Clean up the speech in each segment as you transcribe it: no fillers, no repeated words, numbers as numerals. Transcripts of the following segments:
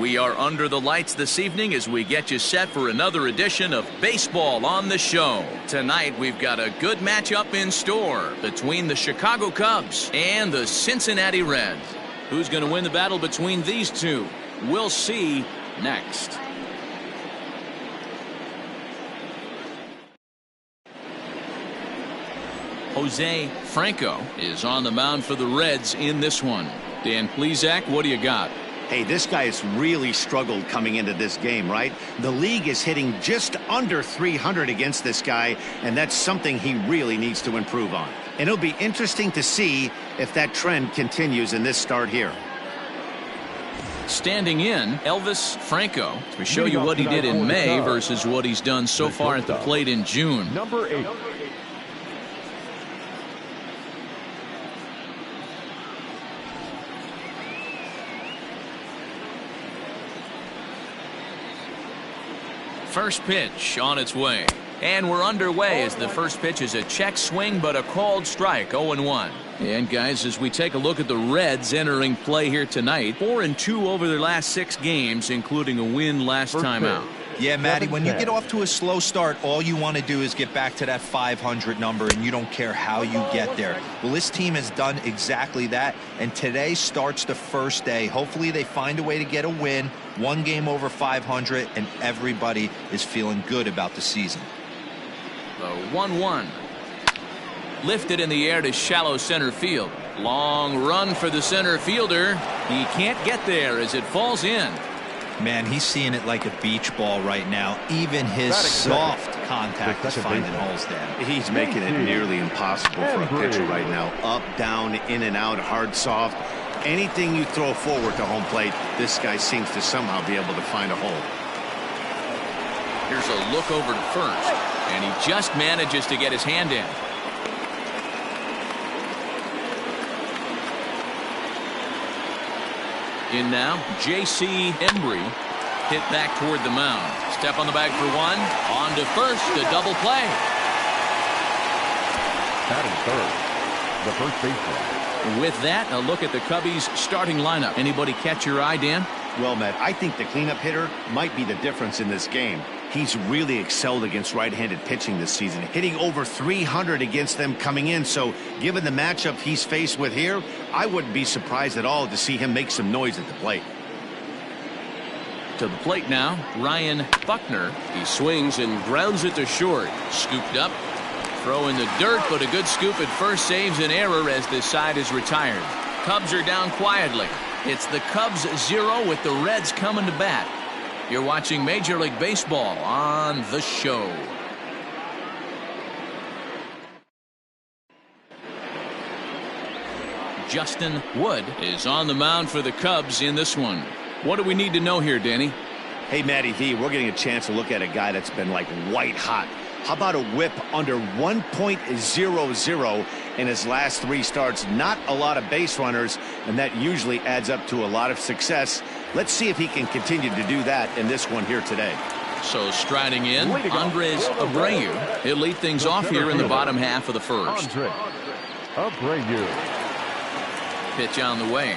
We are under the lights this evening as we get you set for another edition of Baseball on the Show. Tonight we've got a good matchup in store between the Chicago Cubs and the Cincinnati Reds. Who's going to win the battle between these two? We'll see next. Jose Franco is on the mound for the Reds in this one. Dan Plesac, what do you got? Hey, this guy has really struggled coming into this game, right? The league is hitting just under 300 against this guy, and that's something he really needs to improve on. And it'll be interesting to see if that trend continues in this start here. Standing in, Elvis Franco, to show you what he did in May versus what he's done so far at the plate in June. Number 8. First pitch on its way. And we're underway as the first pitch is a check swing, but a called strike, 0-1. And guys, as we take a look at the Reds entering play here tonight, 4-2 over their last 6 games, including a win last time out. Yeah, Matty, when you get off to a slow start, all you want to do is get back to that 500 number, and you don't care how you get there. Well, this team has done exactly that, and today starts the first day. Hopefully they find a way to get a win, 1 game over 500, and everybody is feeling good about the season. The 1-1. Lifted in the air to shallow center field. Long run for the center fielder. He can't get there as it falls in. Man, he's seeing it like a beach ball right now. Even his soft contact is finding holes there. He's making it nearly impossible for a pitcher right now. Up, down, in and out, hard, soft. Anything you throw forward to home plate, this guy seems to somehow be able to find a hole. Here's a look over to first, and he just manages to get his hand in. In now, J.C. Embry hit back toward the mound. Step on the bag for 1. On to first, a double play. Batting third, the first baseman. With that, a look at the Cubbies' starting lineup. Anybody catch your eye, Dan? Well, Matt, I think the cleanup hitter might be the difference in this game. He's really excelled against right-handed pitching this season, hitting over 300 against them coming in. So given the matchup he's faced with here, I wouldn't be surprised at all to see him make some noise at the plate. To the plate now, Ryan Buckner. He swings and grounds it to short. Scooped up. Throw in the dirt, but a good scoop at first saves an error as this side is retired. Cubs are down quietly. It's the Cubs 0 with the Reds coming to bat. You're watching Major League Baseball on the Show. Justin Wood is on the mound for the Cubs in this one. What do we need to know here, Danny? Hey, Matty V, we're getting a chance to look at a guy that's been like white hot. How about a whip under 1.00 in his last 3 starts? Not a lot of base runners, and that usually adds up to a lot of success. Let's see if he can continue to do that in this one here today. So striding in, Andres Abreu. He'll lead things off here in the bottom half of the first. Abreu. Pitch on the way.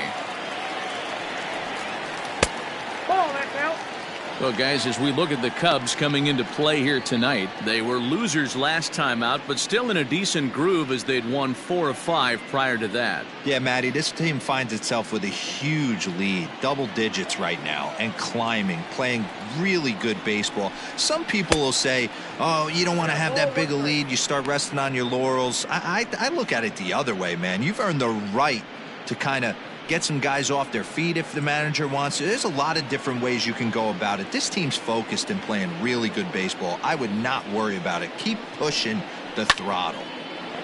Well, guys, as we look at the Cubs coming into play here tonight, they were losers last time out, but still in a decent groove as they'd won 4 of 5 prior to that. Yeah, Matty, this team finds itself with a huge lead, double digits right now, and climbing, playing really good baseball. Some people will say, oh, you don't want to have that big a lead, you start resting on your laurels. I look at it the other way, man. You've earned the right to kind of get some guys off their feet if the manager wants to. There's a lot of different ways you can go about it. This team's focused and playing really good baseball. I would not worry about it. Keep pushing the throttle.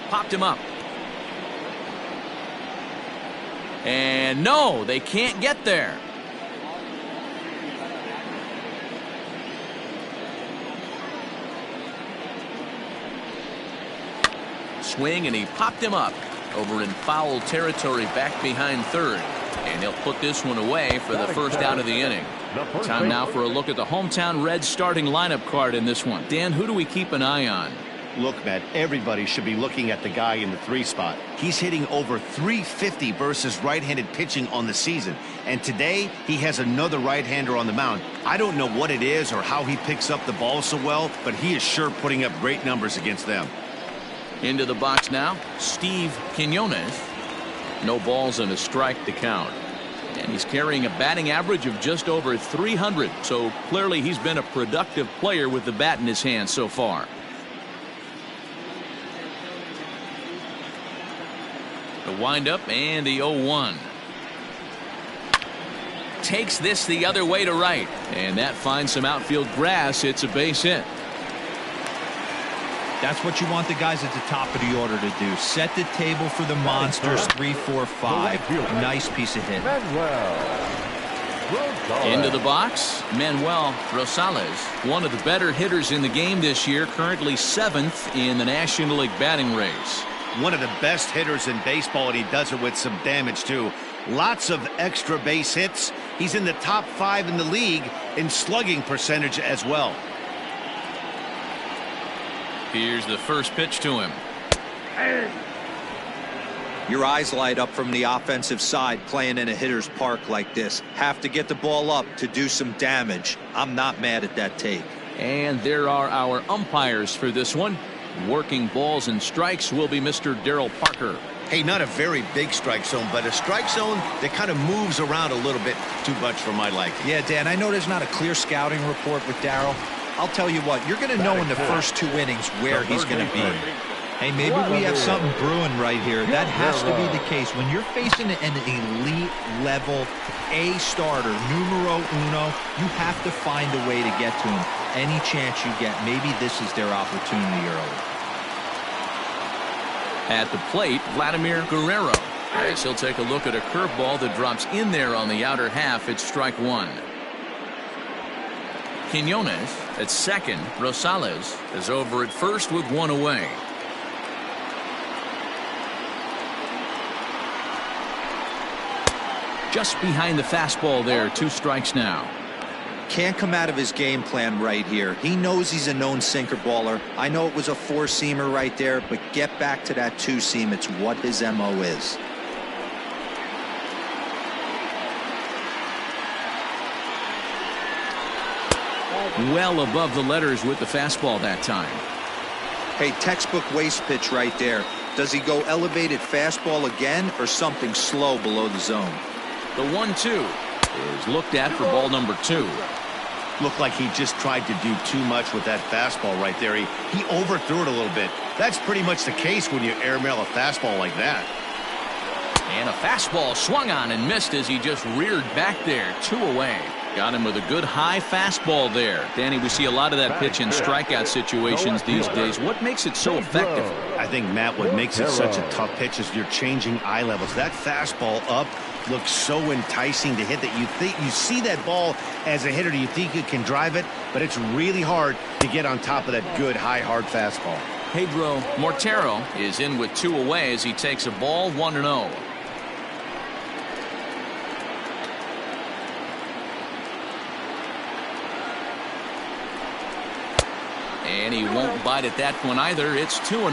Popped him up. And no, they can't get there. Swing, and he popped him up. Over in foul territory back behind third. And he'll put this one away for the first out of the inning. Time now for a look at the hometown Reds starting lineup card in this one. Dan, who do we keep an eye on? Look, Matt, everybody should be looking at the guy in the 3 spot. He's hitting over 350 versus right-handed pitching on the season. And today, he has another right-hander on the mound. I don't know what it is or how he picks up the ball so well, but he is sure putting up great numbers against them. Into the box now, Steve Quinones. No balls and a strike to count. And he's carrying a batting average of just over 300. So clearly he's been a productive player with the bat in his hand so far. The windup and the 0-1. Takes this the other way to right. And that finds some outfield grass. It's a base hit. That's what you want the guys at the top of the order to do. Set the table for the monsters. 3, 4, 5. Nice piece of hit. Into the box, Manuel Rosales, one of the better hitters in the game this year, currently 7th in the National League batting race. One of the best hitters in baseball, and he does it with some damage too. Lots of extra base hits. He's in the top 5 in the league in slugging percentage as well. Here's the first pitch to him. Your eyes light up from the offensive side playing in a hitter's park like this. Have to get the ball up to do some damage. I'm not mad at that take. And there are our umpires for this one. Working balls and strikes will be Mr. Darryl Parker. Hey, not a very big strike zone, but a strike zone that kind of moves around a little bit too much for my liking. Yeah, Dan, I know there's not a clear scouting report with Darryl. I'll tell you what, you're going to know in the first 2 innings where he's going to be. Hey, maybe we have something brewing right here. That has to be the case. When you're facing an elite level A starter, numero uno, you have to find a way to get to him. Any chance you get, maybe this is their opportunity early. At the plate, Vladimir Guerrero. As he'll take a look at a curveball that drops in there on the outer half. It's strike 1. Quinones at second. Rosales is over at first with 1 away. Just behind the fastball there. 2 strikes now. Can't come out of his game plan right here. He knows he's a known sinker baller. I know it was a 4-seamer right there, but get back to that 2-seam. It's what his MO is. Well above the letters with the fastball that time. Hey, textbook waste pitch right there. Does he go elevated fastball again or something slow below the zone? The 1-2 is looked at for ball number 2. Looked like he just tried to do too much with that fastball right there. He overthrew it a little bit. That's pretty much the case when you airmail a fastball like that. And a fastball swung on and missed as he just reared back there. 2 away. Got him with a good high fastball there. Danny, we see a lot of that pitch in strikeout situations these days. What makes it so effective? I think, Matt, what makes it such a tough pitch is you're changing eye levels. That fastball up looks so enticing to hit that you see that ball as a hitter, you think you can drive it, but it's really hard to get on top of that good high hard fastball. Pedro Mortero is in with 2 away as he takes a ball 1-0. And he won't bite at that one either. It's 2-0.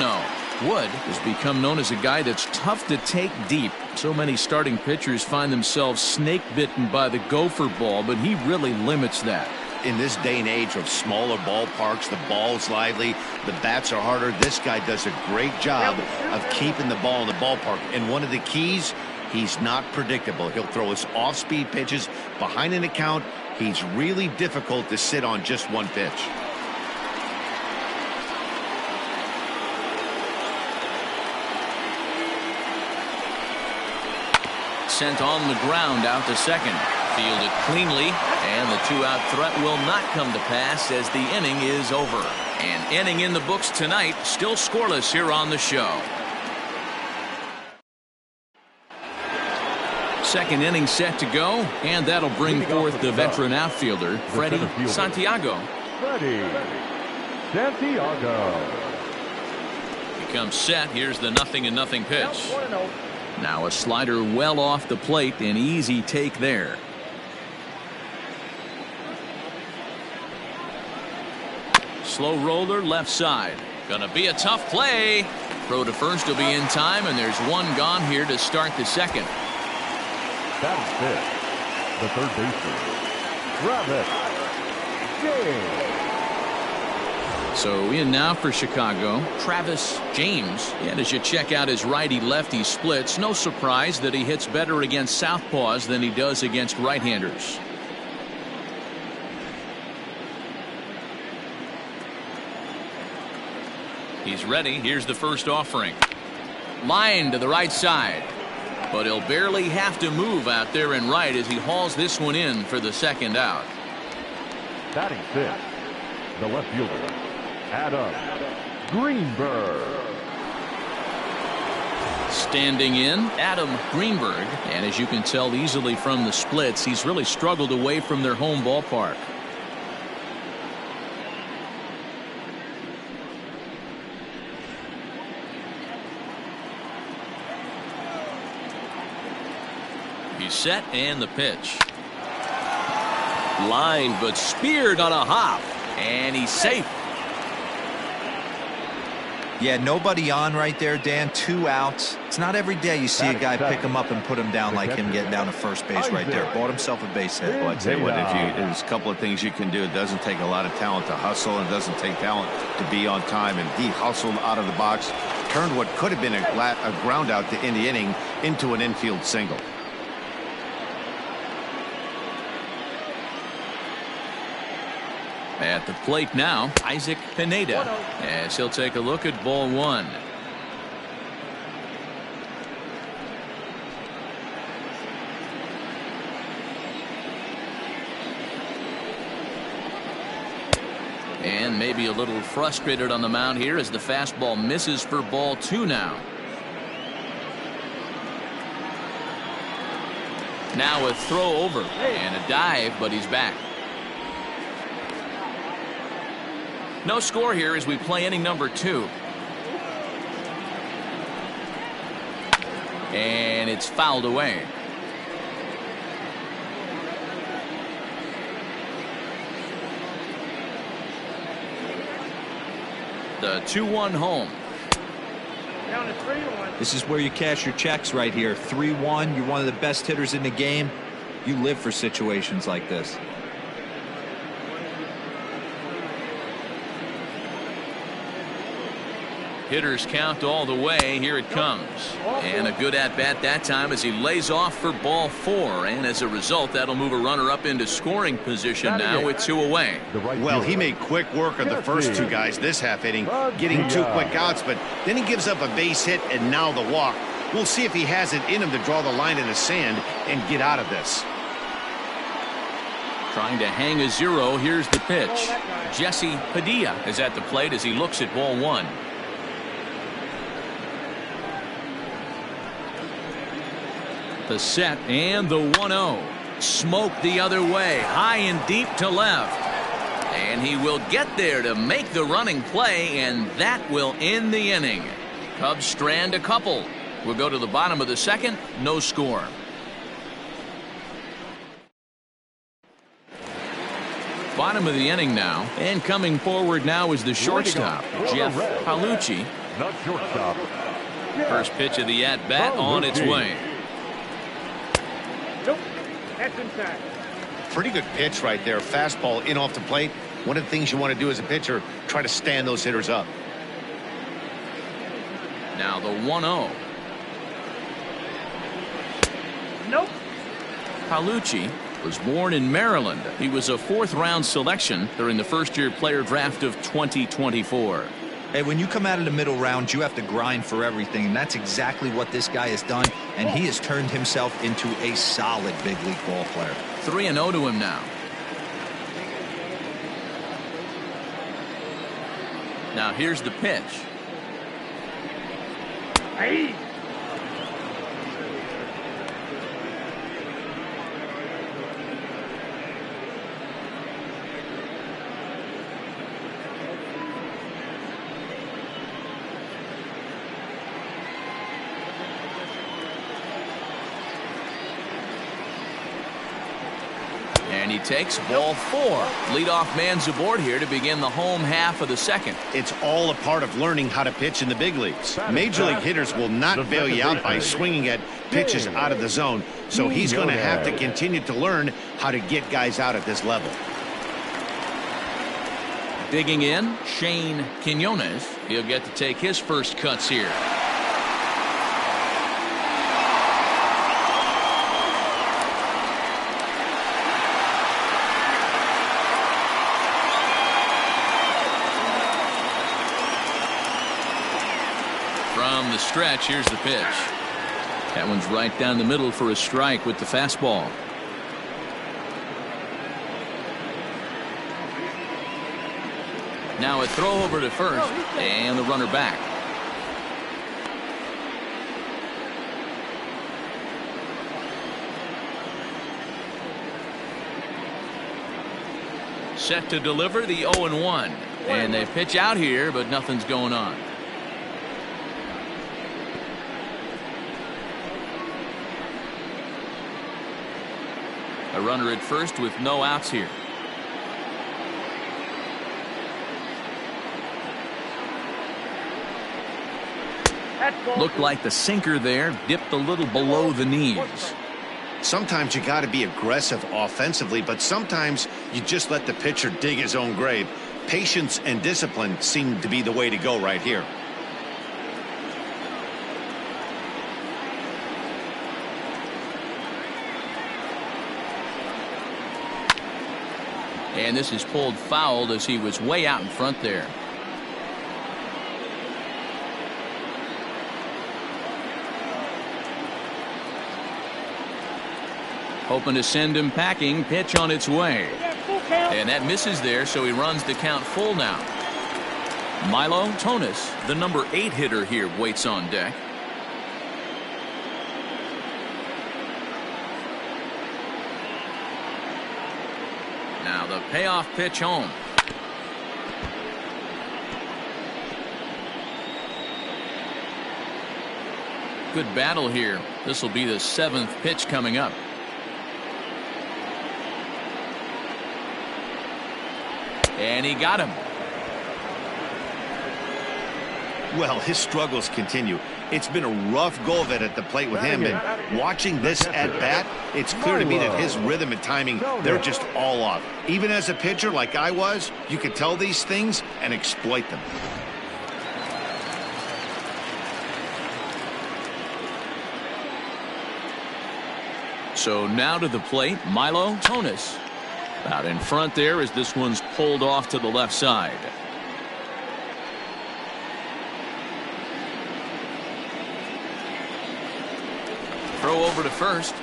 Wood has become known as a guy that's tough to take deep. So many starting pitchers find themselves snake bitten by the gopher ball, but he really limits that. In this day and age of smaller ballparks, the ball's lively, the bats are harder. This guy does a great job of keeping the ball in the ballpark. And one of the keys, he's not predictable. He'll throw his off-speed pitches behind an account. He's really difficult to sit on just one pitch. Sent on the ground out to second. Fielded cleanly, and the 2-out threat will not come to pass as the inning is over. An inning in the books tonight, still scoreless here on the show. Second inning set to go, and that'll bring forth the veteran outfielder, Freddie Santiago. Freddie Santiago. He comes set. Here's the 0-0 pitch. Now a slider well off the plate, an easy take there. Slow roller left side. Gonna be a tough play. Throw to first will be in time, and there's one gone here to start the second. That is fifth. The third baseman, Travis James. So in now for Chicago, Travis James. And as you check out his righty-lefty splits, no surprise that he hits better against southpaws than he does against right-handers. He's ready. Here's the first offering. Line to the right side. But he'll barely have to move out there in right as he hauls this one in for the second out. Batting fifth, the left fielder, Adam Greenberg. Standing in, Adam Greenberg. And as you can tell easily from the splits, he's really struggled away from their home ballpark. He's set and the pitch. Line but speared on a hop. And he's safe. Yeah, nobody on right there, Dan. 2 outs. It's not every day you see a guy pick him up and put him down like him getting down to first base right there. Bought himself a base hit. Well, I'd say what there's a couple of things you can do. It doesn't take a lot of talent to hustle, and it doesn't take talent to be on time. And he hustled out of the box, turned what could have been a ground out to end the inning into an infield single. At the plate now, Isaac Pineda, as he'll take a look at ball one. And maybe a little frustrated on the mound here as the fastball misses for ball two now. Now a throw over and a dive, but he's back. No score here as we play inning number 2. And it's fouled away. The 2-1 home. Down to 3-1. This is where you cash your checks right here. 3-1. You're one of the best hitters in the game. You live for situations like this. Hitters count all the way. Here it comes. And a good at-bat that time as he lays off for ball 4. And as a result, that'll move a runner up into scoring position now with 2 away. Well, he made quick work of the first 2 guys this half inning, getting 2 quick outs, but then he gives up a base hit and now the walk. We'll see if he has it in him to draw the line in the sand and get out of this. Trying to hang a 0. Here's the pitch. Jesse Padilla is at the plate as he looks at ball 1. The set and the 1-0. Smoked the other way, high and deep to left. And he will get there to make the running play, and that will end the inning. Cubs strand a couple. We'll go to the bottom of the second. No score. Bottom of the inning now. And coming forward now is the shortstop, Jeff Palucci. Not shortstop. First pitch of the at-bat on its way. Nope. That's inside. Pretty good pitch right there. Fastball in off the plate. One of the things you want to do as a pitcher, try to stand those hitters up. Now the 1-0. Nope. Palucci was born in Maryland. He was a 4th-round selection during the first-year player draft of 2024. Hey, when you come out of the middle rounds, you have to grind for everything, and that's exactly what this guy has done, and he has turned himself into a solid big league ball player. 3-0 to him now. Now here's the pitch. Hey. And he takes ball 4. Leadoff man's aboard here to begin the home half of the second. It's all a part of learning how to pitch in the big leagues. Major league hitters will not bail you out by swinging at pitches out of the zone, so he's going to have to continue to learn how to get guys out at this level. Digging in, Shane Quinones. He'll get to take his first cuts here. From the stretch, here's the pitch. That one's right down the middle for a strike with the fastball. Now a throw over to first, and the runner back. Set to deliver the 0-1. And they pitch out here, but nothing's going on. A runner at first with no outs here. Looked like the sinker there dipped a little below the knees. Sometimes you got to be aggressive offensively, but sometimes you just let the pitcher dig his own grave. Patience and discipline seem to be the way to go right here. And this is pulled foul as he was way out in front there. Hoping to send him packing. Pitch on its way. And that misses there, so he runs the count full now. Milo Tonis, the number 8 hitter here, waits on deck. Now the payoff pitch home. Good battle here. This will be the 7th pitch coming up. And he got him. Well, his struggles continue. It's been a rough go of it at the plate with him, and watching this at bat, it's clear to me that his rhythm and timing, they're just all off. Even as a pitcher like I was, you could tell these things and exploit them. So now to the plate, Milo Tonis. Out in front there as this one's pulled off to the left side. Throw over to first.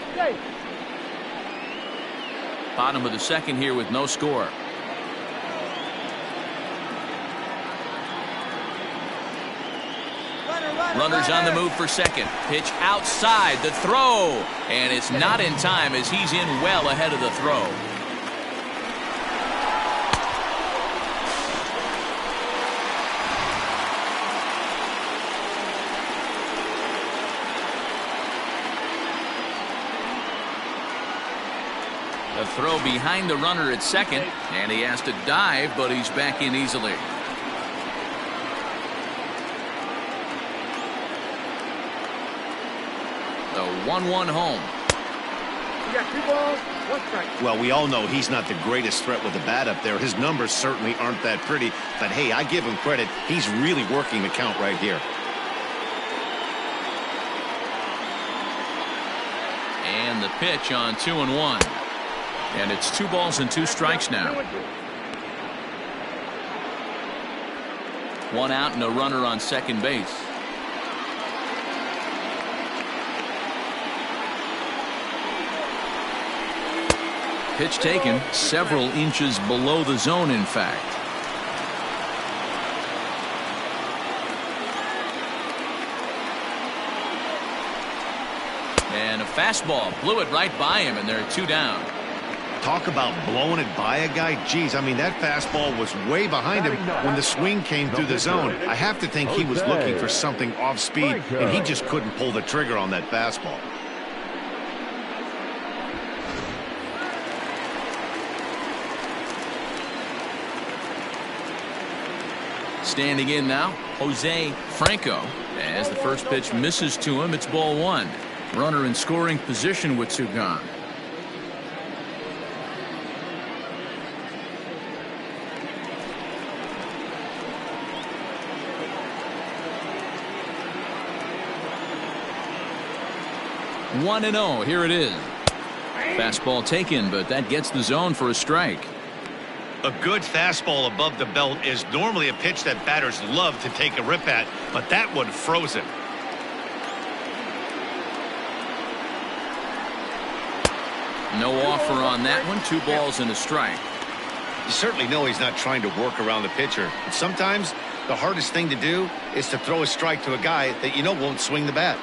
Bottom of the second here with no score. Runners on the move for second. Pitch outside the throw. And it's not in time as he's in well ahead of the throw. A throw behind the runner at second, and he has to dive, but he's back in easily. The 1-1 home. You got 2 balls, 1 strike. Well, we all know he's not the greatest threat with the bat up there. His numbers certainly aren't that pretty, but hey, I give him credit. He's really working the count right here. And the pitch on 2-1. And it's 2 balls and 2 strikes now. 1 out and a runner on second base. Pitch taken several inches below the zone, in fact. And a fastball blew it right by him, and there are 2 down. Talk about blowing it by a guy. Geez, I mean, that fastball was way behind him when the swing came through the zone. I have to think he was looking for something off speed, and he just couldn't pull the trigger on that fastball. Standing in now, Jose Franco. As the first pitch misses to him, it's ball one. Runner in scoring position with two gone. One and 0. Here it is. Fastball taken, but that gets the zone for a strike. A good fastball above the belt is normally a pitch that batters love to take a rip at, but that one froze him. No offer on that one. 2 balls and a strike. You certainly know he's not trying to work around the pitcher. But sometimes the hardest thing to do is to throw a strike to a guy that you know won't swing the bat.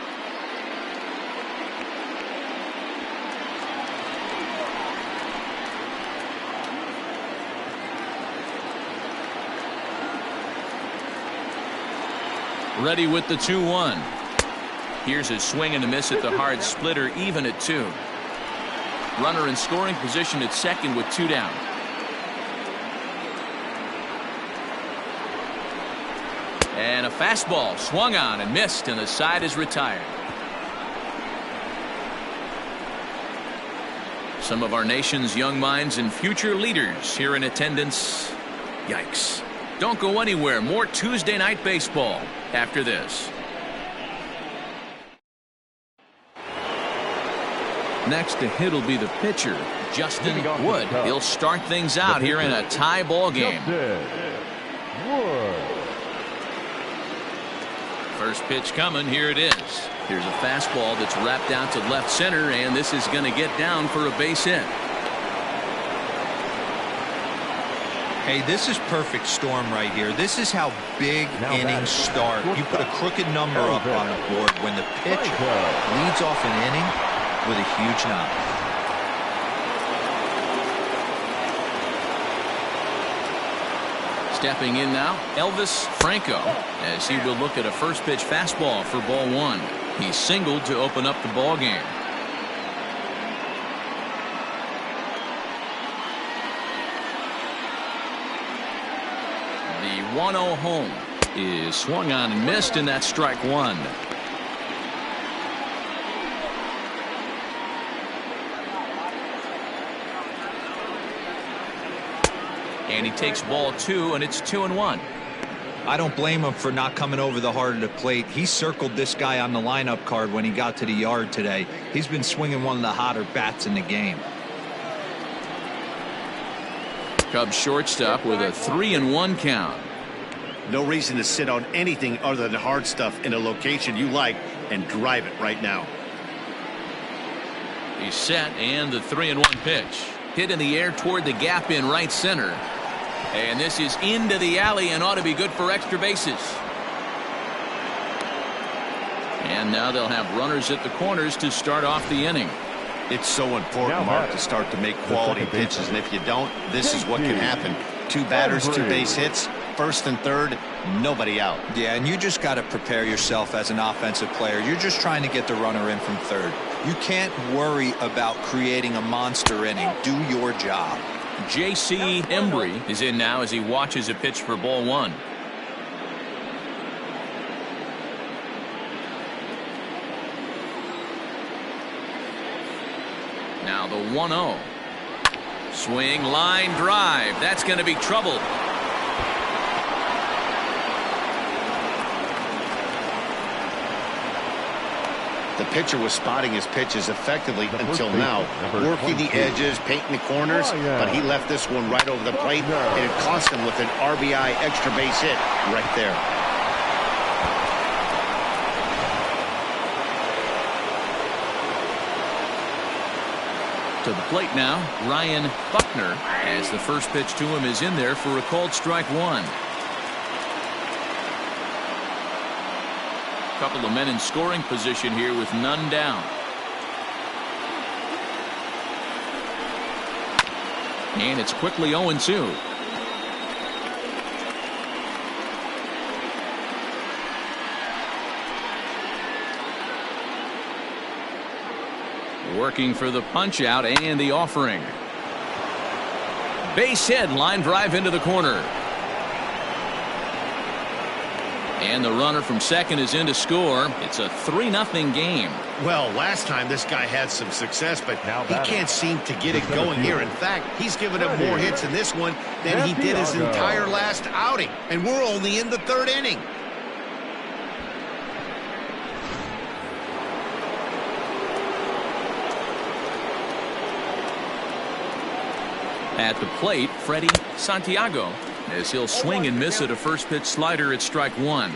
Ready with the 2-1. Here's a swing and a miss at the hard splitter, even at 2. Runner in scoring position at second with 2 down. And a fastball swung on and missed, and the side is retired. Some of our nation's young minds and future leaders here in attendance. Yikes. Don't go anywhere. More Tuesday Night Baseball after this. Next to hit will be the pitcher, Justin Wood. He'll start things out here in a tie ball game. First pitch coming. Here it is. Here's a fastball that's wrapped out to left center, and this is going to get down for a base hit. Hey, this is perfect storm right here. This is how big innings start. You put a crooked number up on the board when the pitcher leads off an inning with a huge knock. Stepping in now, Elvis Franco, as he will look at a first pitch fastball for ball one. He singled to open up the ball game. The 1-0 home is swung on and missed, and that's strike one. And he takes ball 2, and it's 2-1. I don't blame him for not coming over the heart of the plate. He circled this guy on the lineup card when he got to the yard today. He's been swinging one of the hotter bats in the game. Cubs shortstop with a 3-1 count. No reason to sit on anything other than hard stuff in a location you like and drive it right now. He's set, and the 3-1 pitch. Hit in the air toward the gap in right center. And this is into the alley and ought to be good for extra bases. And now they'll have runners at the corners to start off the inning. It's so important, Mark, to start to make quality pitches, and if you don't, this is what can happen. 2 batters, 2 base hits, first and third, nobody out. Yeah, and you just got to prepare yourself as an offensive player. You're just trying to get the runner in from third. You can't worry about creating a monster inning. Do your job. J.C. Embry is in now as he watches a pitch for ball one. Now the 1-0. Swing, line drive. That's going to be trouble. The pitcher was spotting his pitches effectively until now, working the edges, painting the corners, but he left this one right over the plate, and it cost him with an RBI extra base hit right there. To the plate now, Ryan Buckner, as the first pitch to him is in there for a called strike one. Couple of men in scoring position here with none down. And it's quickly 0-2. Working for the punch out and the offering. Base hit, line drive into the corner. And the runner from second is in to score. It's a 3-0 game. Well, last time this guy had some success, but he can't seem to get it going here. In fact, he's given up more hits in this one than he did his entire last outing. And we're only in the third inning. At the plate, Freddie Santiago, as he'll swing and miss at a first pitch slider at strike one.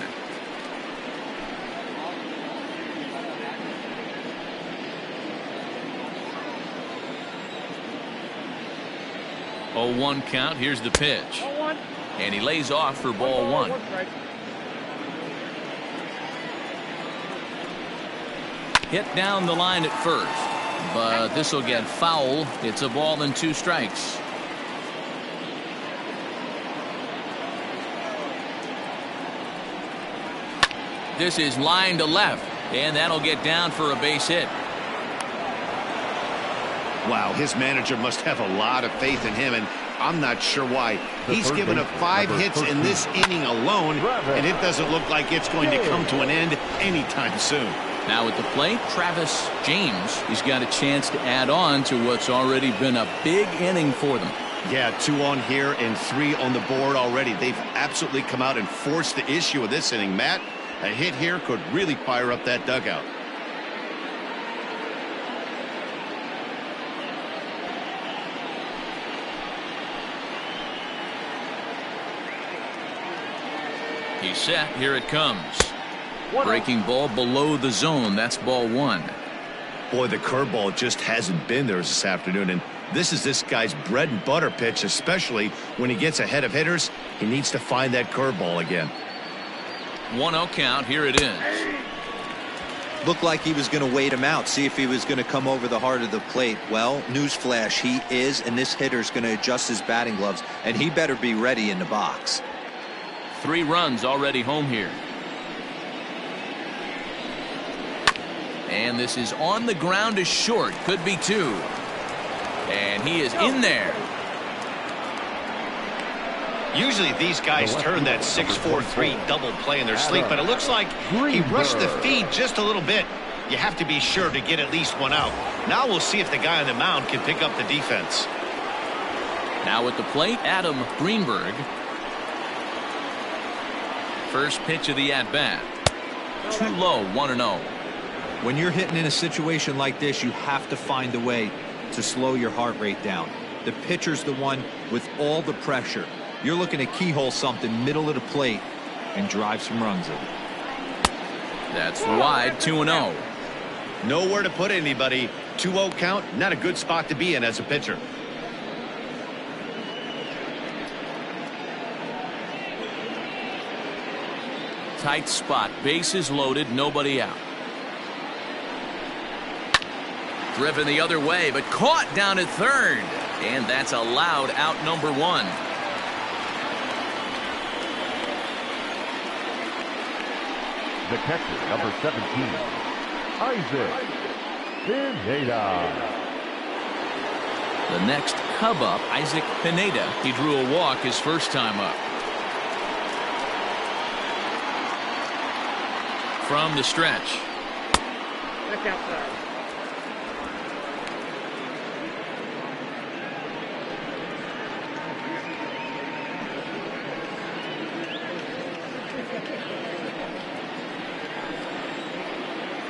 Oh, 1 count. Here's the pitch. And he lays off for ball one. Hit down the line at first, but this will get foul. It's a ball and 2 strikes. This is line to left, and that'll get down for a base hit. Wow, his manager must have a lot of faith in him, and I'm not sure why. He's given up 5 hits in this inning alone, and it doesn't look like it's going to come to an end anytime soon. Now at the plate, Travis James. He's got a chance to add on to what's already been a big inning for them. Yeah, 2 on here and 3 on the board already. They've absolutely come out and forced the issue of this inning, Matt. A hit here could really fire up that dugout. He's set. Here it comes. Breaking ball below the zone. That's ball 1. Boy, the curveball just hasn't been there this afternoon, and this is this guy's bread and butter pitch, especially when he gets ahead of hitters. He needs to find that curveball again. 1-0 count. Here it is. Looked like he was going to wait him out, see if he was going to come over the heart of the plate. Well, newsflash, he is, and this hitter's going to adjust his batting gloves, and he better be ready in the box. 3 runs already home here. And this is on the ground to short. Could be 2. And he is in there. Usually these guys turn that 6-4-3 double play in their sleep, but it looks like he rushed the feed just a little bit. You have to be sure to get at least 1 out. Now we'll see if the guy on the mound can pick up the defense. Now at the plate, Adam Greenberg. First pitch of the at-bat. Too low, 1-0. When you're hitting in a situation like this, you have to find a way to slow your heart rate down. The pitcher's the one with all the pressure. You're looking to keyhole something middle of the plate and drive some runs in. That's wide, 2-0. Nowhere to put anybody. 2-0 count, not a good spot to be in as a pitcher. Tight spot, bases loaded, nobody out. Driven the other way, but caught down at third. And that's allowed out number 1. The catcher, number 17, Isaac Pineda. The next Cub up, Isaac Pineda. He drew a walk his first time up. From the stretch. Back outside.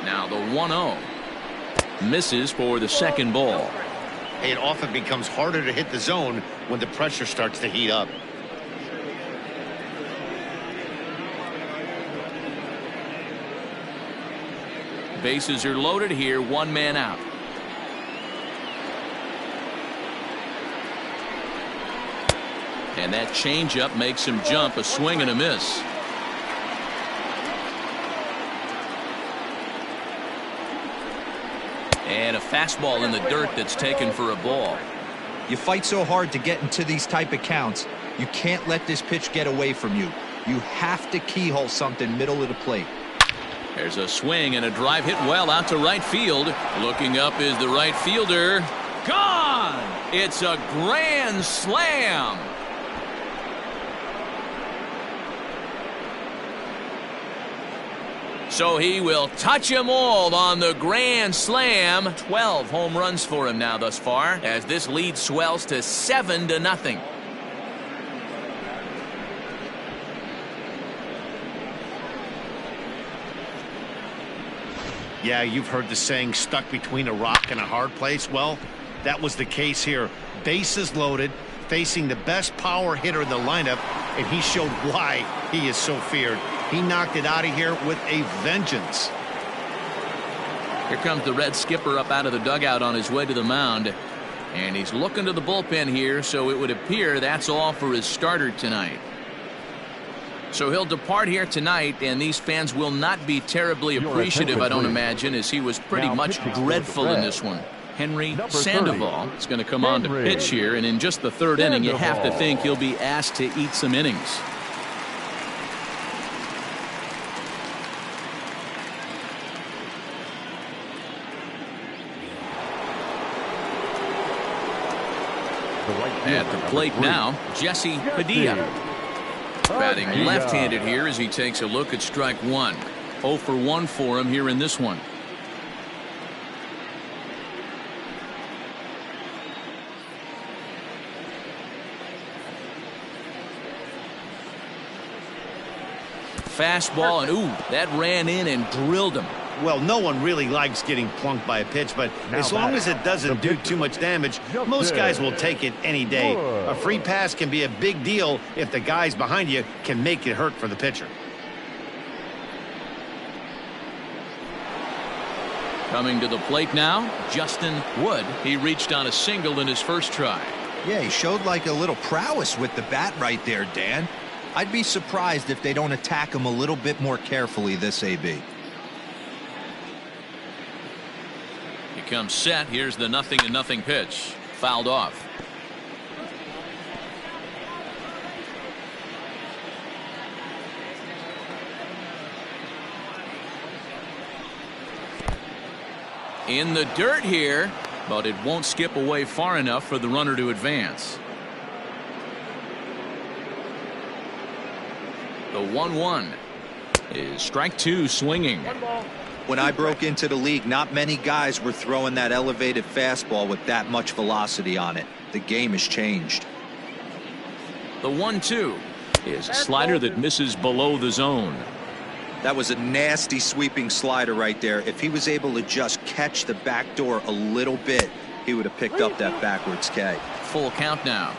Now the 1-0. Misses for the second ball. It often becomes harder to hit the zone when the pressure starts to heat up. Bases are loaded here, 1 man out. And that changeup makes him jump, a swing and a miss. And a fastball in the dirt that's taken for a ball. You fight so hard to get into these type of counts. You can't let this pitch get away from you. You have to keyhole something middle of the plate. There's a swing and a drive hit well out to right field. Looking up is the right fielder. Gone! It's a grand slam. So he will touch them all on the grand slam. 12 home runs for him now thus far, as this lead swells to 7-0. Yeah, you've heard the saying, stuck between a rock and a hard place. Well, that was the case here. Bases loaded, facing the best power hitter in the lineup, and he showed why he is so feared. He knocked it out of here with a vengeance. Here comes the Red skipper up out of the dugout on his way to the mound. And he's looking to the bullpen here, so it would appear that's all for his starter tonight. So he'll depart here tonight, and these fans will not be terribly appreciative, I don't imagine, as he was pretty much dreadful in this one. Henry Sandoval is going to come on to pitch here, and in just the third inning, you have to think he'll be asked to eat some innings. At the plate now, Jesse Padilla. Batting left-handed here as he takes a look at strike one. 0 for 1 for him here in this one. Fastball, and ooh, that ran in and drilled him. Well, no one really likes getting plunked by a pitch, but as long as it doesn't do too much damage, most guys will take it any day. A free pass can be a big deal if the guys behind you can make it hurt for the pitcher. Coming to the plate now, Justin Wood. He reached on a single in his first try. Yeah, he showed like a little prowess with the bat right there, Dan. I'd be surprised if they don't attack him a little bit more carefully this AB. Comes set. Here's the 0-0 pitch. Fouled off. In the dirt here, but it won't skip away far enough for the runner to advance. The 1-1 is strike two swinging. When I broke into the league, not many guys were throwing that elevated fastball with that much velocity on it. The game has changed. The 1-2 is a slider that misses below the zone. That was a nasty sweeping slider right there. If he was able to just catch the back door a little bit, he would have picked up that backwards K. Full count now.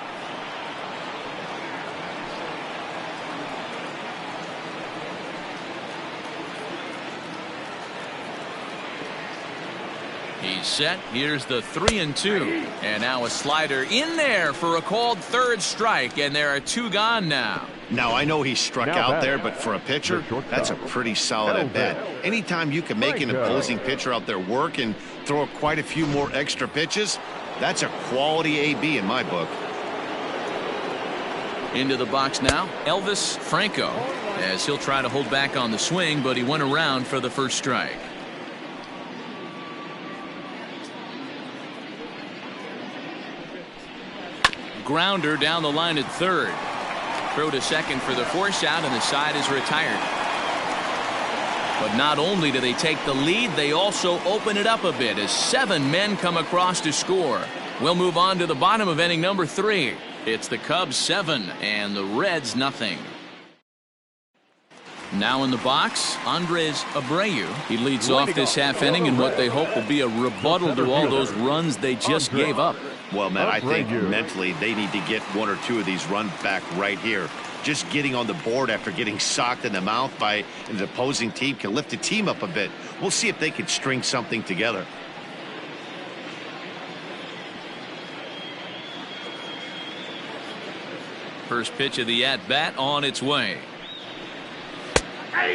He's set. Here's the 3-2. And now a slider in there for a called third strike. And there are two gone now. Now, I know he struck out there, but for a pitcher, that's a pretty solid at bat. Anytime you can make an opposing pitcher out there work and throw quite a few more extra pitches, that's a quality AB in my book. Into the box now, Elvis Franco, as he'll try to hold back on the swing, but he went around for the first strike. Grounder down the line at third. Throw to second for the force out, and the side is retired. But not only do they take the lead, they also open it up a bit as 7 men come across to score. We'll move on to the bottom of inning number 3. It's the Cubs 7 and the Reds nothing. Now in the box, Andres Abreu. He leads off this half inning in what they hope will be a rebuttal to all those runs they just gave up. Well, Matt, I think mentally they need to get 1 or 2 of these runs back right here. Just getting on the board after getting socked in the mouth by an opposing team can lift the team up a bit. We'll see if they can string something together. First pitch of the at-bat on its way.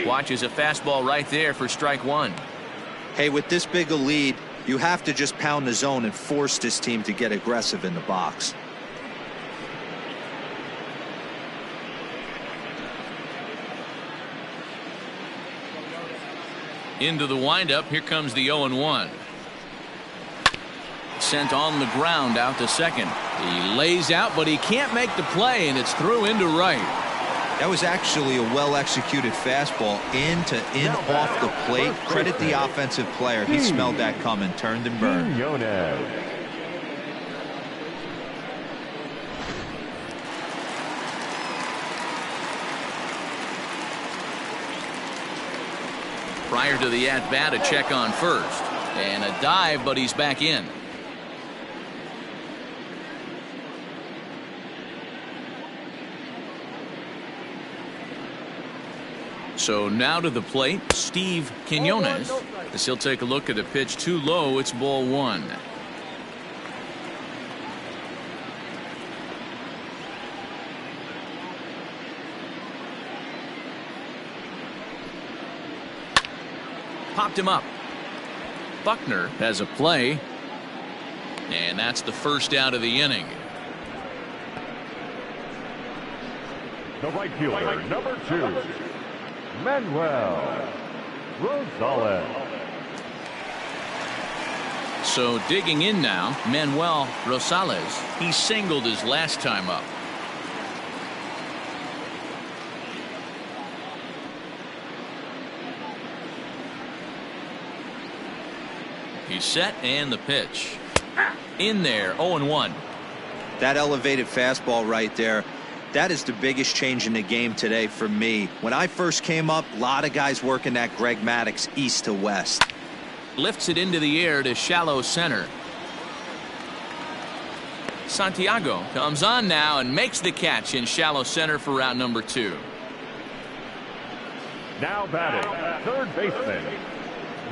Watches a fastball right there for strike one. Hey, with this big a lead, you have to just pound the zone and force this team to get aggressive in the box. Into the windup. Here comes the 0-1. Sent on the ground out to second. He lays out, but he can't make the play, and it's through into right. That was actually a well-executed fastball in off the plate. Credit the offensive player. He smelled that coming, turned and burned. Prior to the at-bat, a check on first. And a dive, but he's back in. So now to the plate, Steve Quinones. As he'll take a look at a pitch too low, it's ball one. Popped him up. Buckner has a play. And that's the first out of the inning. The right fielder, number 2, Manuel Rosales. So digging in now, Manuel Rosales. He singled his last time up. He's set and the pitch. In there, 0-1. That elevated fastball right there. That is the biggest change in the game today for me. When I first came up, a lot of guys working that Greg Maddux east to west. Lifts it into the air to shallow center. Santiago comes on now and makes the catch in shallow center for out number 2. Now batting, third baseman,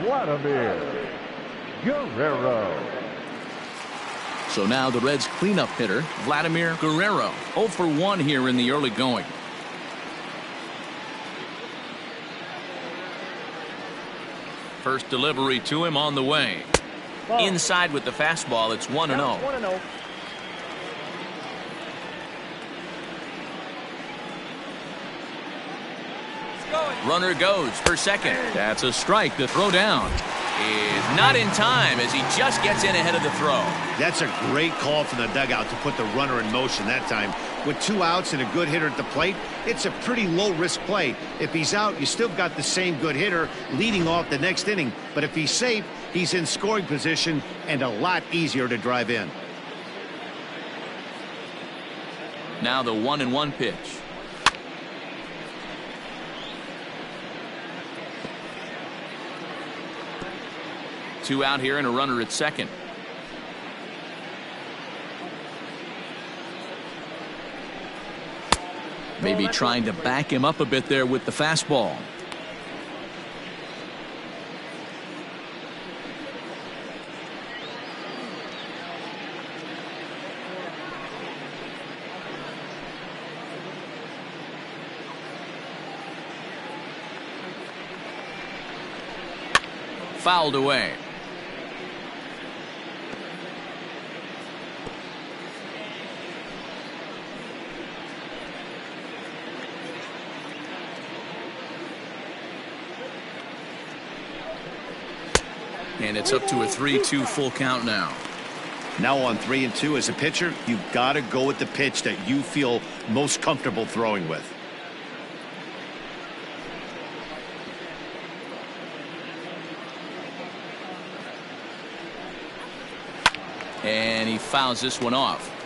Vladimir Guerrero. So now the Reds cleanup hitter, Vladimir Guerrero, 0 for 1 here in the early going. First delivery to him on the way. Inside with the fastball, it's 1-0. Runner goes for second. That's a strike. The throw down is not in time as he just gets in ahead of the throw. That's a great call from the dugout to put the runner in motion that time. With 2 outs and a good hitter at the plate, it's a pretty low-risk play. If he's out, you still got the same good hitter leading off the next inning. But if he's safe, he's in scoring position and a lot easier to drive in. Now the 1-1 pitch. Two out here and a runner at second. Maybe trying to back him up a bit there with the fastball. Fouled away. And it's up to a 3-2 full count now. Now on 3-2 as a pitcher, you've got to go with the pitch that you feel most comfortable throwing with. And he fouls this one off.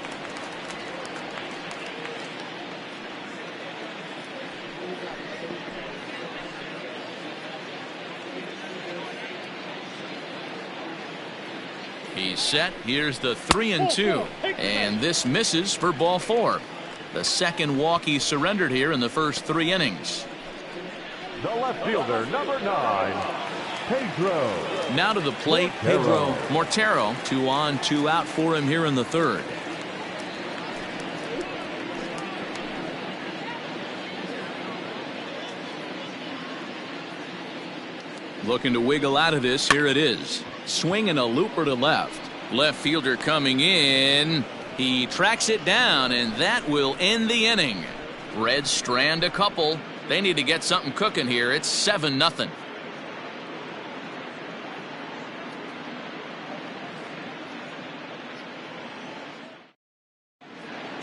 He's set. Here's the 3-2. And this misses for ball 4. The second walk he surrendered here in the first 3 innings. The left fielder, number 9, Pedro. Now to the plate, Pedro Mortero. 2 on, 2 out for him here in the 3rd. Looking to wiggle out of this. Here it is. Swinging a looper to left. Left fielder coming in. He tracks it down, and that will end the inning. Reds strand a couple. They need to get something cooking here. It's 7-0.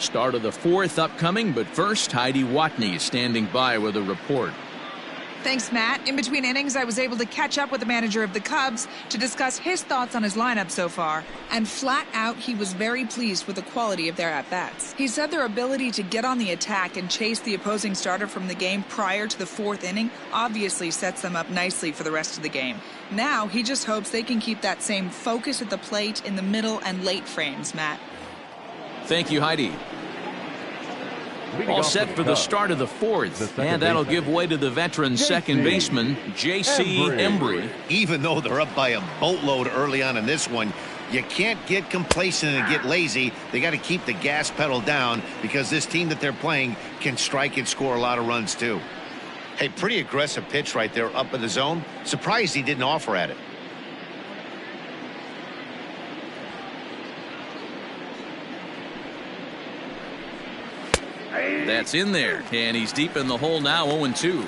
Start of the fourth upcoming, but first, Heidi Watney is standing by with a report. Thanks, Matt. In between innings, I was able to catch up with the manager of the Cubs to discuss his thoughts on his lineup so far. And flat out, he was very pleased with the quality of their at-bats. He said their ability to get on the attack and chase the opposing starter from the game prior to the fourth inning obviously sets them up nicely for the rest of the game. Now, he just hopes they can keep that same focus at the plate in the middle and late frames, Matt. Thank you, Heidi. All set for the start of the fourth, and that'll give way to the veteran second baseman, J.C. Embry. Even though they're up by a boatload early on in this one, you can't get complacent and get lazy. They got to keep the gas pedal down because this team that they're playing can strike and score a lot of runs too. Hey, pretty aggressive pitch right there up in the zone. Surprised he didn't offer at it. That's in there, and he's deep in the hole now, 0-2.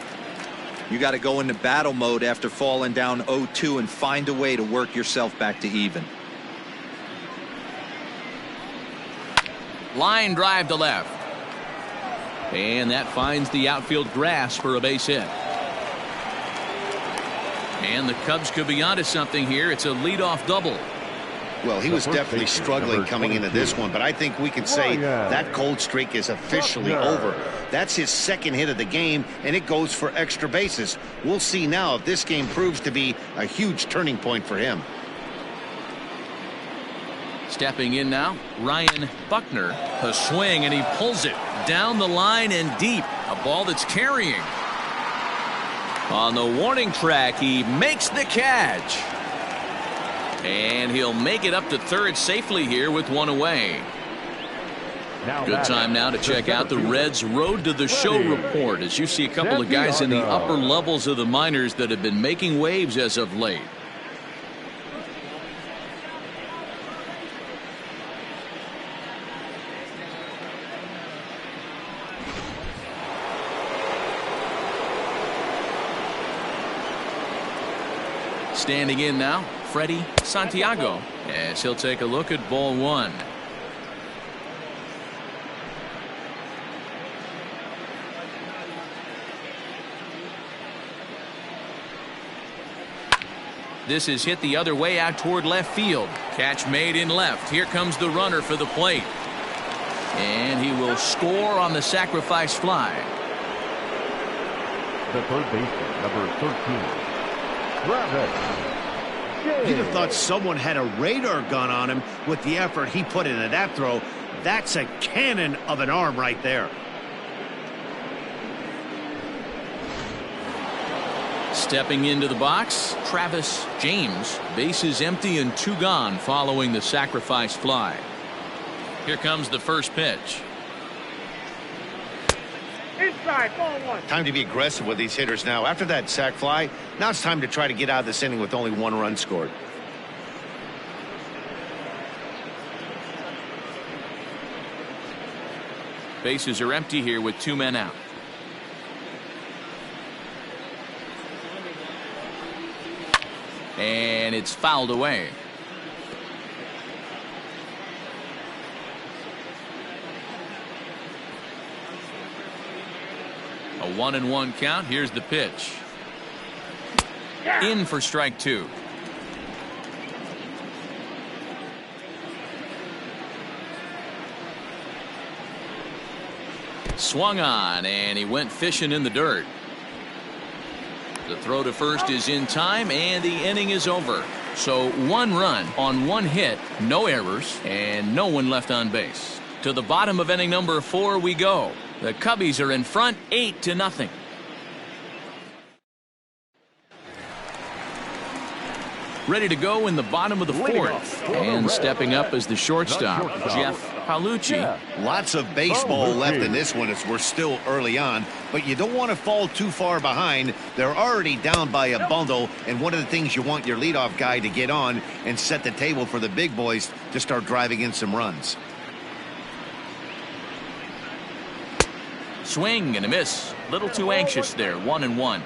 You got to go into battle mode after falling down 0-2 and find a way to work yourself back to even. Line drive to left. And that finds the outfield grass for a base hit. And the Cubs could be onto something here. It's a leadoff double. Well, he was definitely struggling coming into this one, but I think we can say that cold streak is officially over. That's his second hit of the game, and it goes for extra bases. We'll see now if this game proves to be a huge turning point for him. Stepping in now, Ryan Buckner. A swing, and he pulls it down the line and deep. A ball that's carrying. On the warning track, he makes the catch. And he'll make it up to third safely here with one away. Good time now to check out the Reds' Road to the Show report as you see a couple of guys in the upper levels of the minors that have been making waves as of late. Standing in now, Freddie Santiago, as he'll take a look at ball one. This is hit the other way out toward left field. Catch made in left. Here comes the runner for the plate. And he will score on the sacrifice fly. The third baseman, number 13. You'd have thought someone had a radar gun on him with the effort he put into that throw. That's a cannon of an arm right there. Stepping into the box, Travis James. Bases empty and two gone following the sacrifice fly. Here comes the first pitch. Inside, ball one. Time to be aggressive with these hitters now. After that sac fly, now it's time to try to get out of this inning with only one run scored. Bases are empty here with two men out. And it's fouled away. A 1-1 count. Here's the pitch. In for strike two. Swung on, and he went fishing in the dirt. The throw to first is in time, and the inning is over. So one run on one hit, no errors, and no one left on base. To the bottom of inning number 4 we go. The Cubbies are in front 8-0. Ready to go in the bottom of the fourth. And stepping up as the shortstop, Jeff Palucci. Lots of baseball left in this one as we're still early on, but you don't want to fall too far behind. They're already down by a bundle, and one of the things you want your leadoff guy to get on and set the table for the big boys to start driving in some runs. Swing and a miss. Little too anxious there. 1-1.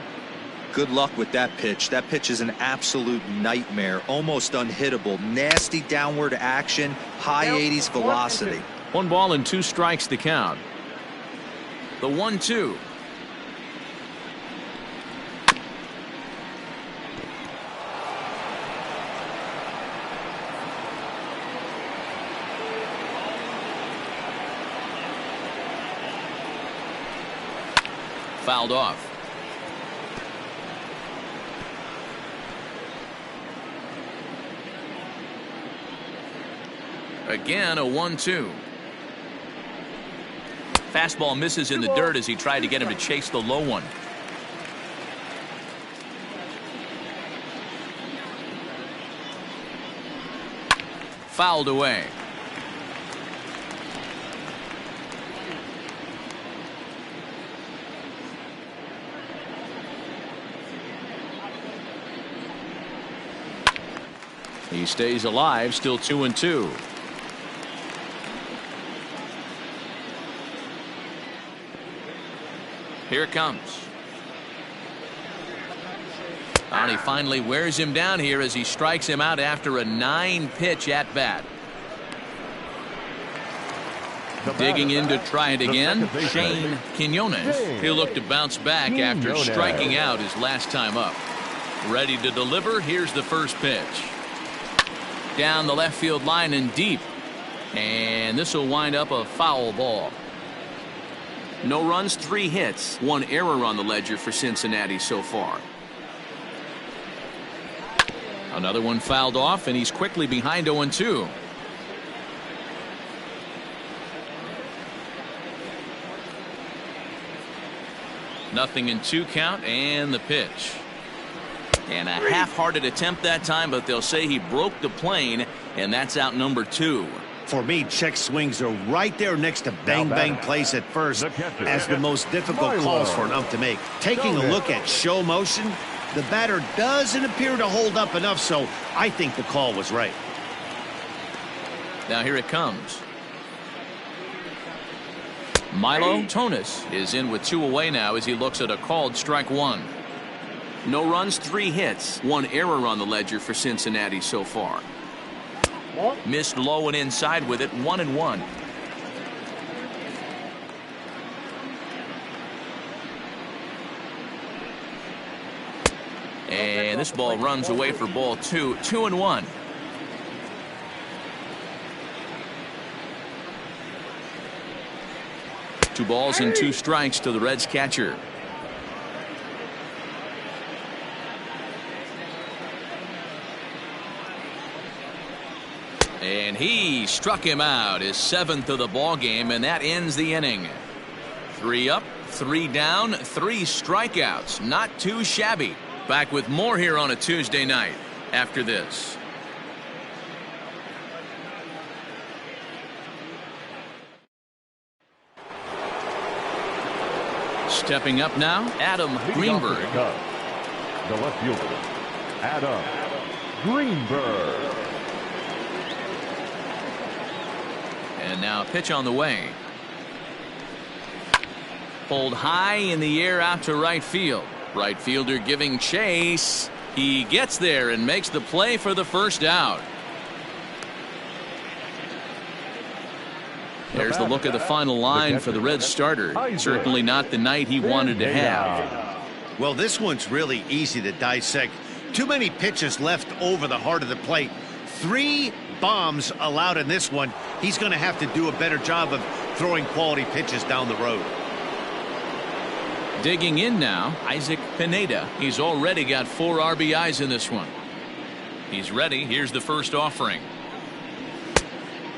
Good luck with that pitch. That pitch is an absolute nightmare. Almost unhittable. Nasty downward action. High 80s velocity. One ball and 2 strikes to count. The 1-2. Fouled off. Again, a 1-2. Fastball misses in the dirt as he tried to get him to chase the low one. Fouled away. He stays alive, still 2-2. Here it comes. And he finally wears him down here as he strikes him out after a 9-pitch at bat. Digging in to try it again, Shane Quinones. He'll look to bounce back after striking out his last time up. Ready to deliver. Here's the first pitch. Down the left field line and deep. And this will wind up a foul ball. No runs, 3 hits, 1 error on the ledger for Cincinnati so far. Another one fouled off, and he's quickly behind 0-2. Nothing in 2 count, and the pitch. And a half-hearted attempt that time, but they'll say he broke the plane, and that's out number 2. For me, check swings are right there next to bang plays at first as the most difficult calls for an ump to make. Taking a look at show motion, the batter doesn't appear to hold up enough, so I think the call was right. Now here it comes. Milo Tonis is in with 2 away now as he looks at a called strike 1. No runs, 3 hits, 1 error on the ledger for Cincinnati so far. Missed low and inside with it, 1-1. And this ball runs away for ball 2, 2-1. Two balls and 2 strikes to the Reds catcher. And he struck him out, his 7th of the ball game, and that ends the inning. 3 up, 3 down, 3 strikeouts. Not too shabby. Back with more here on a Tuesday night after this. Stepping up now, Adam Greenberg. The left fielder, Adam Greenberg. And now a pitch on the way. Pulled high in the air out to right field. Right fielder giving chase. He gets there and makes the play for the first out. There's the look of the final line for the Reds starter. Certainly not the night he wanted to have. Well, this one's really easy to dissect. Too many pitches left over the heart of the plate. 3 bombs allowed in this one. He's going to have to do a better job of throwing quality pitches down the road. Digging in now, Isaac Pineda. He's already got 4 RBIs in this one. He's ready. Here's the first offering.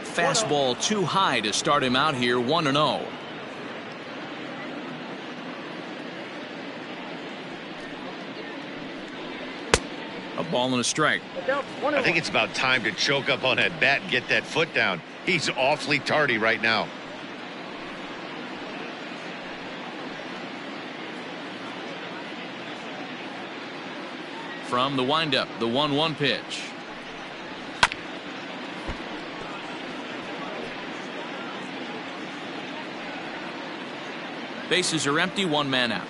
Fastball too high to start him out here, 1-0. A ball and a strike. I think it's about time to choke up on that bat and get that foot down. He's awfully tardy right now. From the windup, the 1-1 pitch. Bases are empty, 1 man out.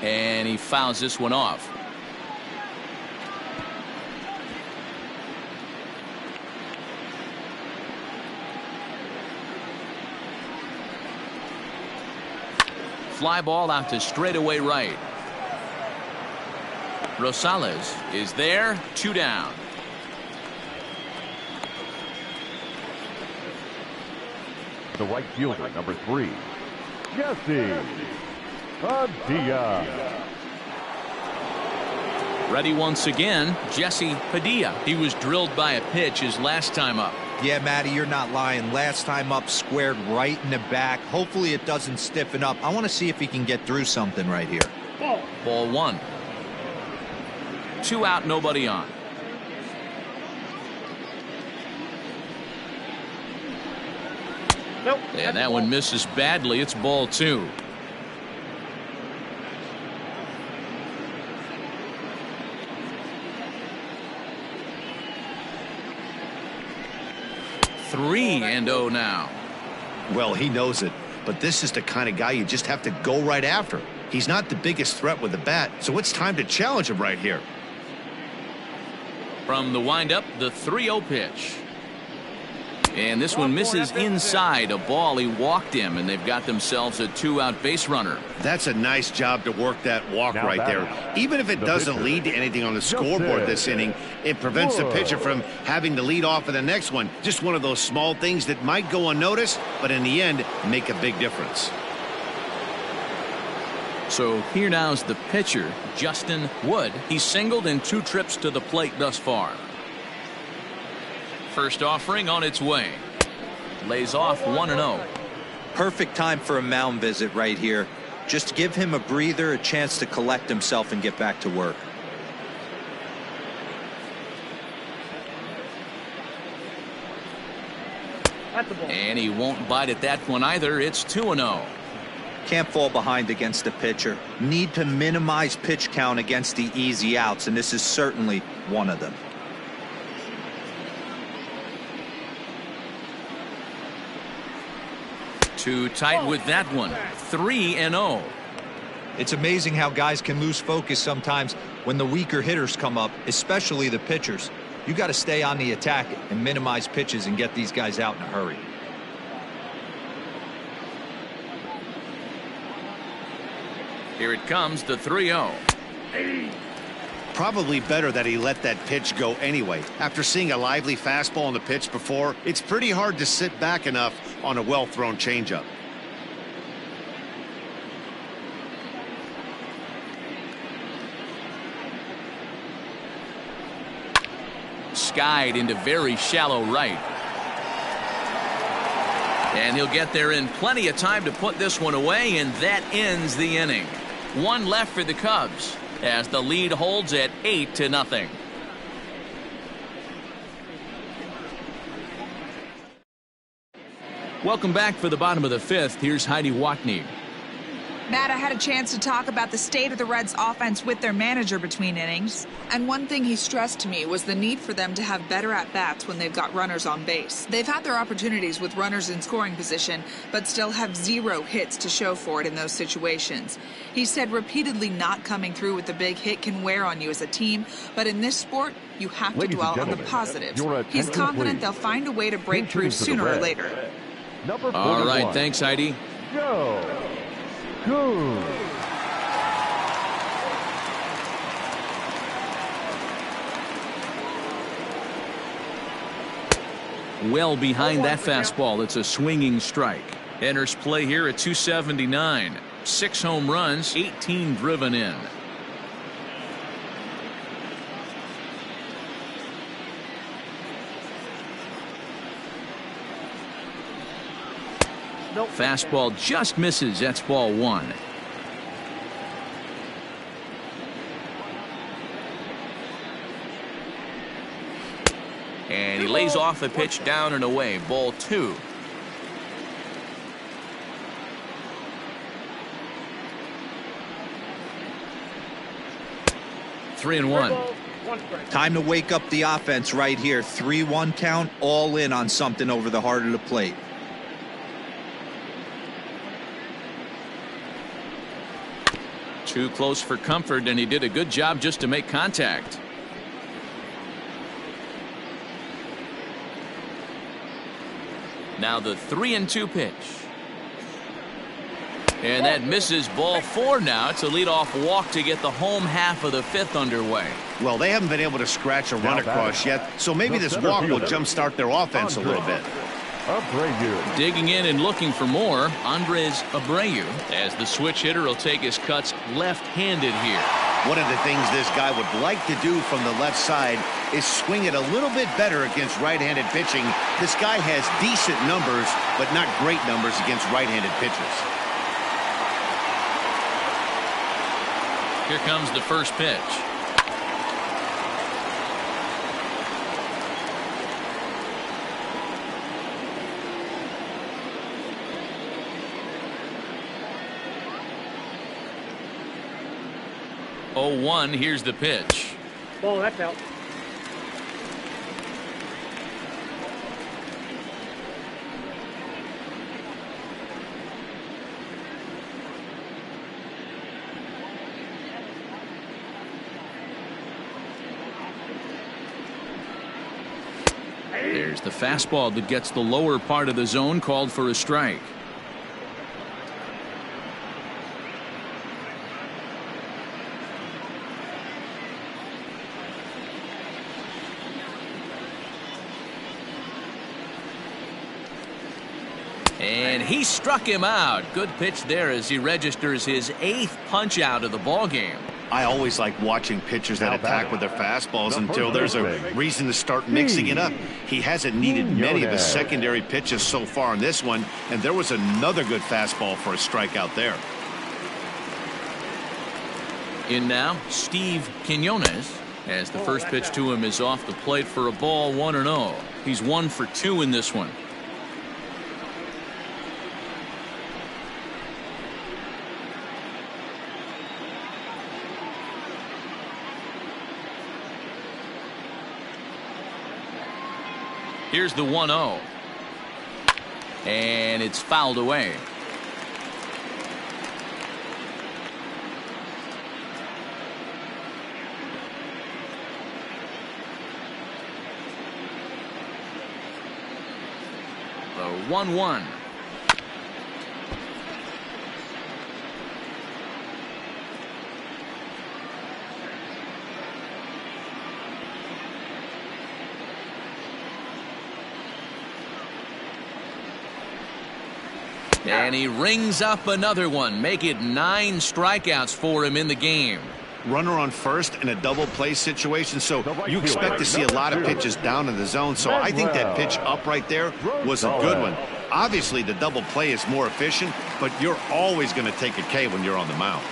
And he fouls this one off. fly ball out to straightaway right. Rosales is there. 2 down. The right fielder, number 3, Jesse Padilla. Ready once again, Jesse Padilla. He was drilled by a pitch his last time up. Yeah, Matty, you're not lying. Last time up, squared right in the back. Hopefully it doesn't stiffen up. I want to see if he can get through something right here. Ball 1. 2 out, nobody on. Nope. And that one misses badly. It's ball 2. Three and 0 now. Well, he knows it, but this is the kind of guy you just have to go right after. He's not the biggest threat with the bat, so it's time to challenge him right here. From the windup, the 3-0 pitch. And this one misses inside a ball. He walked him, and they've got themselves a 2-out base runner. That's a nice job to work that walk Now right there. Even if it doesn't pitcher, lead to anything on the scoreboard this inning, it prevents the pitcher from having to lead off of the next one. Just one of those small things that might go unnoticed, but in the end, make a big difference. So here now's the pitcher, Justin Wood. He's singled in 2 trips to the plate thus far. First offering on its way. Lays off 1-0. Perfect time for a mound visit right here. Just give him a breather, a chance to collect himself and get back to work. That's the ball. And he won't bite at that one either. It's 2-0. Can't fall behind against the pitcher. Need to minimize pitch count against the easy outs, and this is certainly one of them. Too tight with that one. 3-0. It's amazing how guys can lose focus sometimes when the weaker hitters come up, especially the pitchers. You got to stay on the attack and minimize pitches and get these guys out in a hurry. Here it comes, the 3-0. Probably better that he let that pitch go anyway. After seeing a lively fastball on the pitch before, it's pretty hard to sit back enough on a well-thrown changeup. Skied into very shallow right. And he'll get there in plenty of time to put this one away, and that ends the inning. 1 left for the Cubs as the lead holds at 8-0. Welcome back for the bottom of the 5th. Here's Heidi Watney. Matt, I had a chance to talk about the state of the Reds' offense with their manager between innings. And one thing he stressed to me was the need for them to have better at-bats when they've got runners on base. They've had their opportunities with runners in scoring position, but still have 0 hits to show for it in those situations. He said repeatedly not coming through with the big hit can wear on you as a team, but in this sport, you have to Ladies and dwell on the gentlemen, positives. your He's attention, confident please. they'll find a way to break through Attention to the sooner or Reds. later. Number 41. All right, thanks, Heidi. Joe Coon. Well behind that fastball. It's a swinging strike. Enters play here at 279. 6 home runs, 18 driven in. Nope. Fastball just misses. That's ball 1. And he lays off a pitch down and away. Ball 2. Three and 1. 1 strike. Time to wake up the offense right here. 3-1 count, all in on something over the heart of the plate. Too close for comfort, and he did a good job just to make contact. Now the 3-2 pitch. And that misses ball 4 now. It's a leadoff walk to get the home half of the 5th underway. Well, they haven't been able to scratch a run across yet, so maybe this walk will jumpstart their offense a little bit. Abreu. Digging in and looking for more, Andres Abreu, as the switch hitter will take his cuts left-handed here. One of the things this guy would like to do from the left side is swing it a little bit better against right-handed pitching. This guy has decent numbers, but not great numbers against right-handed pitchers. Here comes the first pitch. Oh, 1, here's the pitch. Ball, that's out. There's the fastball that gets the lower part of the zone, called for a strike. And he struck him out. Good pitch there as he registers his 8th punch out of the ball game. I always like watching pitchers that attack with their fastballs until there's a reason to start mixing it up. He hasn't needed many of his secondary pitches so far in this one, and there was another good fastball for a strikeout there. In now, Steve Quinones, as the first pitch to him is off the plate for a ball, 1-0. He's 1 for 2 in this one. Here's the 1-0. And it's fouled away. The 1-1. And he rings up another one. Make it 9 strikeouts for him in the game. Runner on first in a double play situation, so you expect to see a lot of pitches down in the zone. So I think that pitch up right there was a good one. Obviously, the double play is more efficient, but you're always going to take a K when you're on the mound.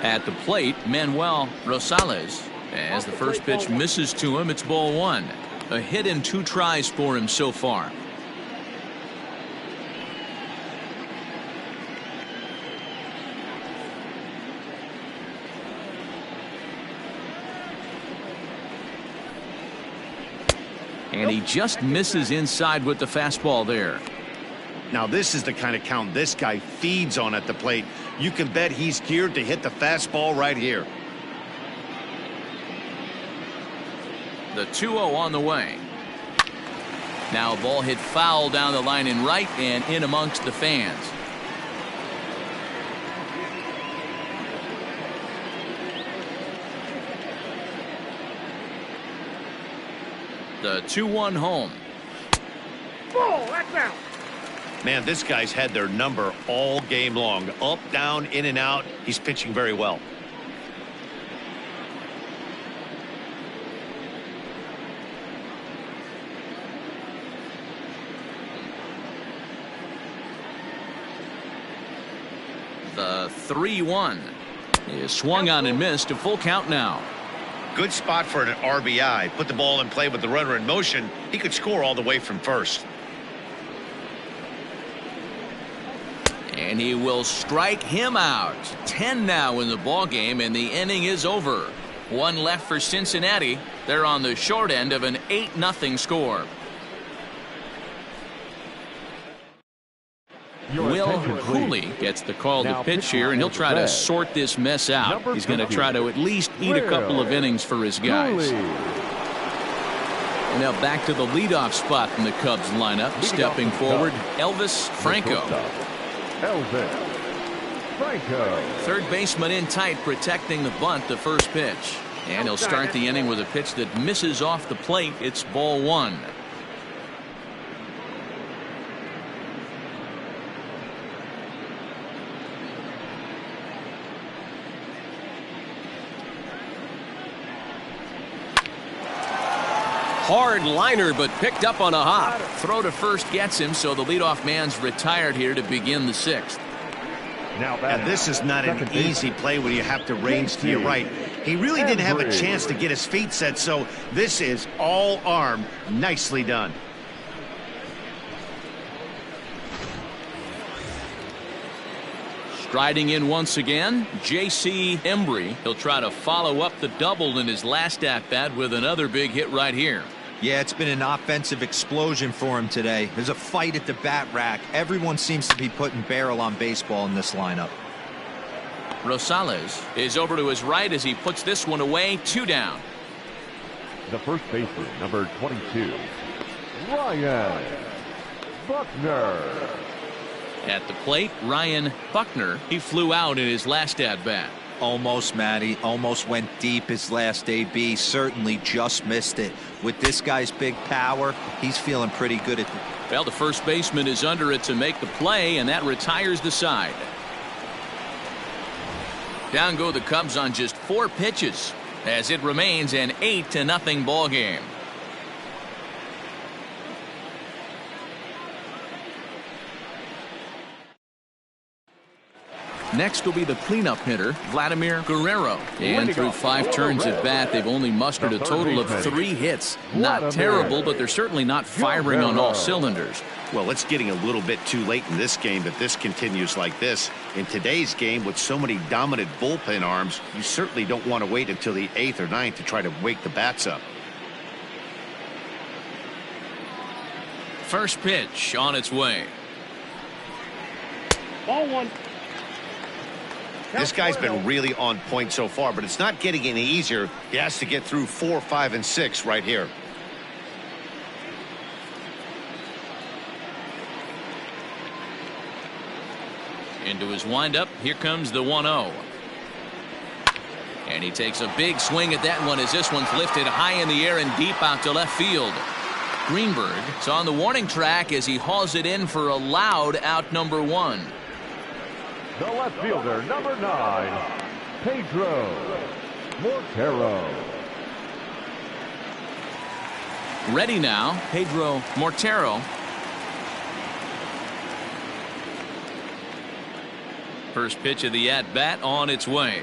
At the plate, Manuel Rosales. As the first pitch misses to him, it's ball 1. A hit in 2 tries for him so far. And he just misses inside with the fastball there. Now this is the kind of count this guy feeds on at the plate. You can bet he's geared to hit the fastball right here. The 2-0 on the way. Now a ball hit foul down the line in right and in amongst the fans. The 2-1 home. Ball, that's out. Man, this guy's had their number all game long. Up, down, in and out. He's pitching very well. The 3-1 is swung on and missed. A full count now. Good spot for an RBI. Put the ball in play with the runner in motion. He could score all the way from first. And he will strike him out. 10 now in the ball game, and the inning is over. 1 left for Cincinnati. They're on the short end of an 8-0 score. Will Cooley gets the call to pitch here, and he'll try to sort this mess out. He's going to try to at least eat a couple of innings for his guys. And now back to the leadoff spot in the Cubs lineup. Stepping forward, Elvis Franco. Elvis Franco. Third baseman in tight, protecting the bunt, the first pitch. And he'll start the inning with a pitch that misses off the plate. It's ball one. Hard liner, but picked up on a hop. Throw to first gets him, so the leadoff man's retired here to begin the sixth. And this is not an easy play when you have to range to your right. He really didn't have a chance to get his feet set, so this is all arm. Nicely done. Striding in once again, J.C. Embry. He'll try to follow up the double in his last at-bat with another big hit right here. Yeah, it's been an offensive explosion for him today. There's a fight at the bat rack. Everyone seems to be putting barrel on baseball in this lineup. Rosales is over to his right as he puts this one away. 2 down. The first baseman, number 22, Ryan Buckner. At the plate, Ryan Buckner. He flew out in his last at-bat. Almost, Matty. Almost went deep his last AB. Certainly just missed it. With this guy's big power, he's feeling pretty good at the... Well, the first baseman is under it to make the play, and that retires the side. Down go the Cubs on just 4 pitches, as it remains an 8-0 ball game. Next will be the cleanup hitter, Vladimir Guerrero. And through 5 turns at bat, they've only mustered a total of 3 hits. Not terrible, but they're certainly not firing on all cylinders. Well, it's getting a little bit too late in this game if this continues like this. In today's game, with so many dominant bullpen arms, you certainly don't want to wait until the 8th or 9th to try to wake the bats up. First pitch on its way. Ball one. This guy's been really on point so far, but it's not getting any easier. He has to get through 4, 5, and 6 right here. Into his windup. Here comes the 1-0. And he takes a big swing at that one as this one's lifted high in the air and deep out to left field. Greenberg is on the warning track as he hauls it in for a loud out number 1. The left fielder, number 9, Pedro Montero. Ready now, Pedro Montero. First pitch of the at-bat on its way.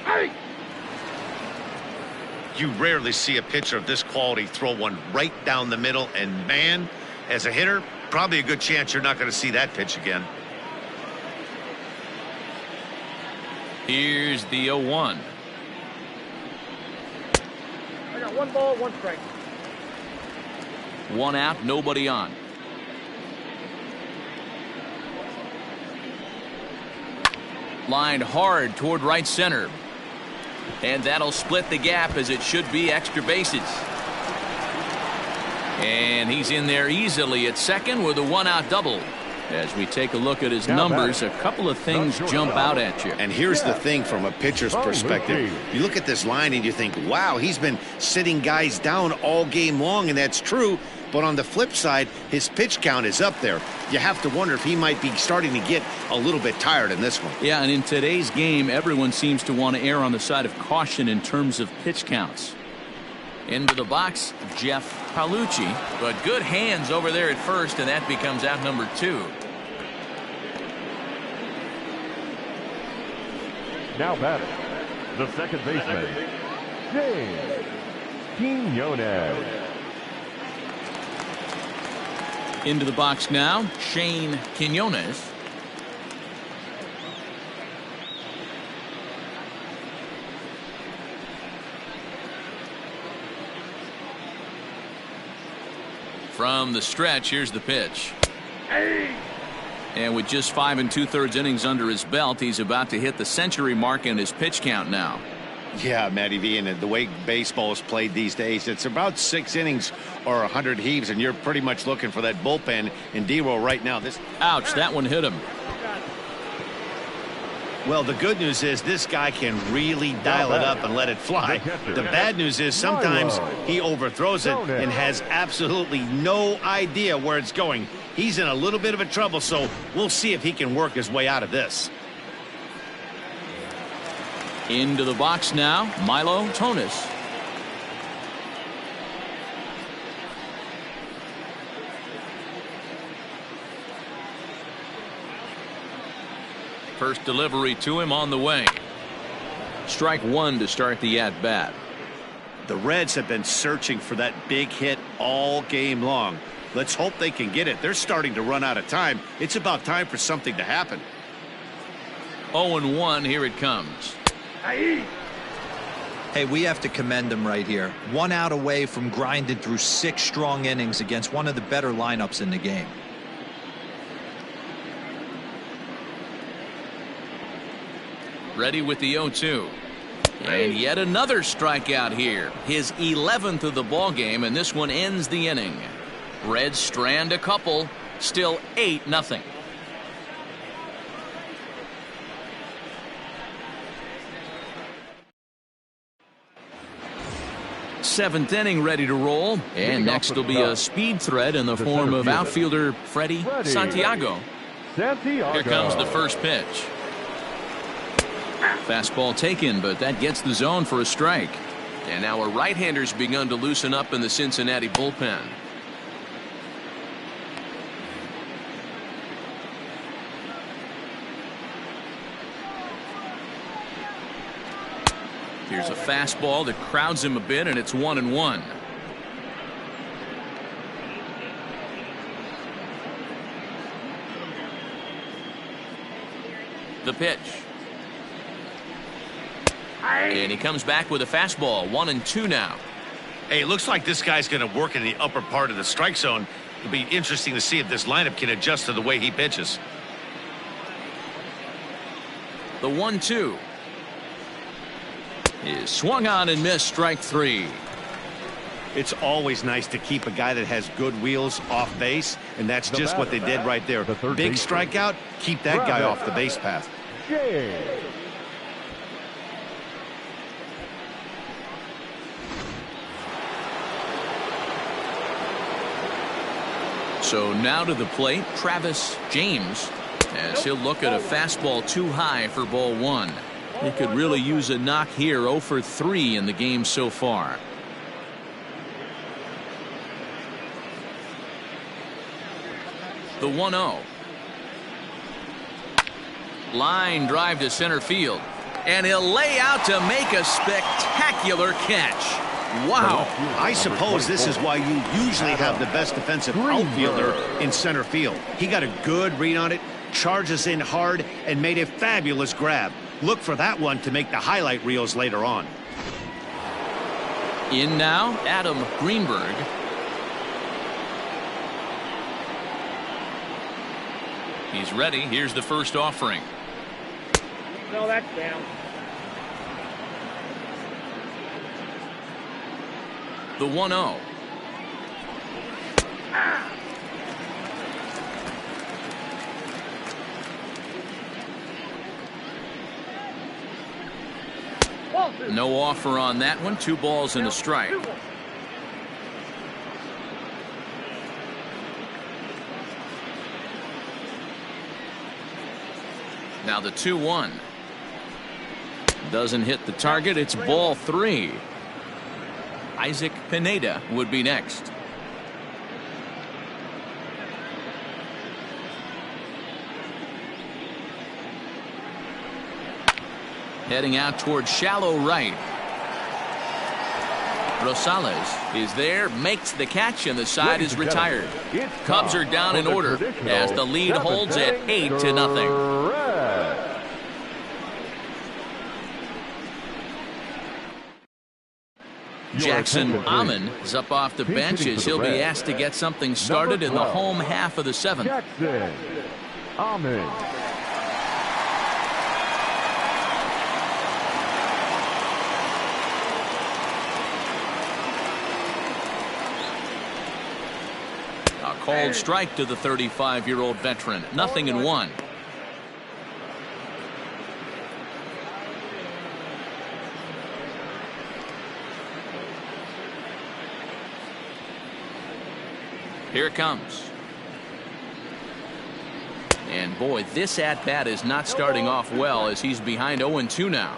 Hey! You rarely see a pitcher of this quality throw one right down the middle, and man, as a hitter, probably a good chance you're not going to see that pitch again. Here's the 0-1. I got 1 ball, 1 strike. 1 out, nobody on. Lined hard toward right center. And that'll split the gap as it should be extra bases. And he's in there easily at second with a 1-out double. As we take a look at his numbers, a couple of things jump out at you. And here's the thing from a pitcher's perspective. You look at this line and you think, wow, he's been sitting guys down all game long, and that's true. But on the flip side, his pitch count is up there. You have to wonder if he might be starting to get a little bit tired in this one. Yeah, and in today's game, everyone seems to want to err on the side of caution in terms of pitch counts. Into the box, Jeff Palucci, but good hands over there at first, and that becomes out number 2. Now batting, the second baseman, James Quinones. Into the box now, Shane Quinones. From the stretch, here's the pitch. And with just 5 2/3 innings under his belt, he's about to hit the century mark in his pitch count now. Yeah, Matty V, and the way baseball is played these days, it's about 6 innings or 100 heaves, and you're pretty much looking for that bullpen in D-roll right now. Ouch, that one hit him. Well, the good news is this guy can really dial it up and let it fly. The bad news is sometimes he overthrows it and has absolutely no idea where it's going. He's in a little bit of a trouble, so we'll see if he can work his way out of this. Into the box now, Milo Tonis. First delivery to him on the way. Strike one to start the at-bat. The Reds have been searching for that big hit all game long. Let's hope they can get it. They're starting to run out of time. It's about time for something to happen. 0-1, here it comes. Hey, we have to commend him right here. 1 out away from grinding through 6 strong innings against one of the better lineups in the game. Ready with the 0-2. And yet another strikeout here. His 11th of the ball game, and this one ends the inning. Reds strand a couple. Still 8-0. Seventh inning ready to roll, and next will be a speed threat in the form of outfielder Freddie Santiago. Here comes the first pitch. Fastball taken, but that gets the zone for a strike. And now a right-hander's begun to loosen up in the Cincinnati bullpen. Here's a fastball that crowds him a bit, and it's 1-1. The pitch. And he comes back with a fastball. 1-2 now. Hey, it looks like this guy's going to work in the upper part of the strike zone. It'll be interesting to see if this lineup can adjust to the way he pitches. The 1-2 is swung on and missed. Strike three. It's always nice to keep a guy that has good wheels off base, and that's just what they did right there. Big strikeout, keep that guy off the base path. So now to the plate, Travis James, as he'll look at a fastball too high for ball one. He could really use a knock here. 0 for 3 in the game so far. The 1-0. Line drive to center field. And he'll lay out to make a spectacular catch. Wow. I suppose this is why you usually have the best defensive outfielder in center field. He got a good read on it, charges in hard, and made a fabulous grab. Look for that one to make the highlight reels later on. In now, Adam Greenberg. He's ready. Here's the first offering. No, that's down. The 1-0. No offer on that one. 2 balls and a strike. Now the 2-1. Doesn't hit the target. It's ball 3. Isaac Pineda would be next. Heading out towards shallow right. Rosales is there, makes the catch, and the side is retired. Cubs are down in order as the lead holds at 8-0. Jackson Amon is up off the bench as he'll be asked to get something started in the home half of the 7th. Jackson Amon. called strike to the 35-year-old veteran. 0-1. Here it comes. And boy, this at-bat is not starting off well as he's behind 0-2 now.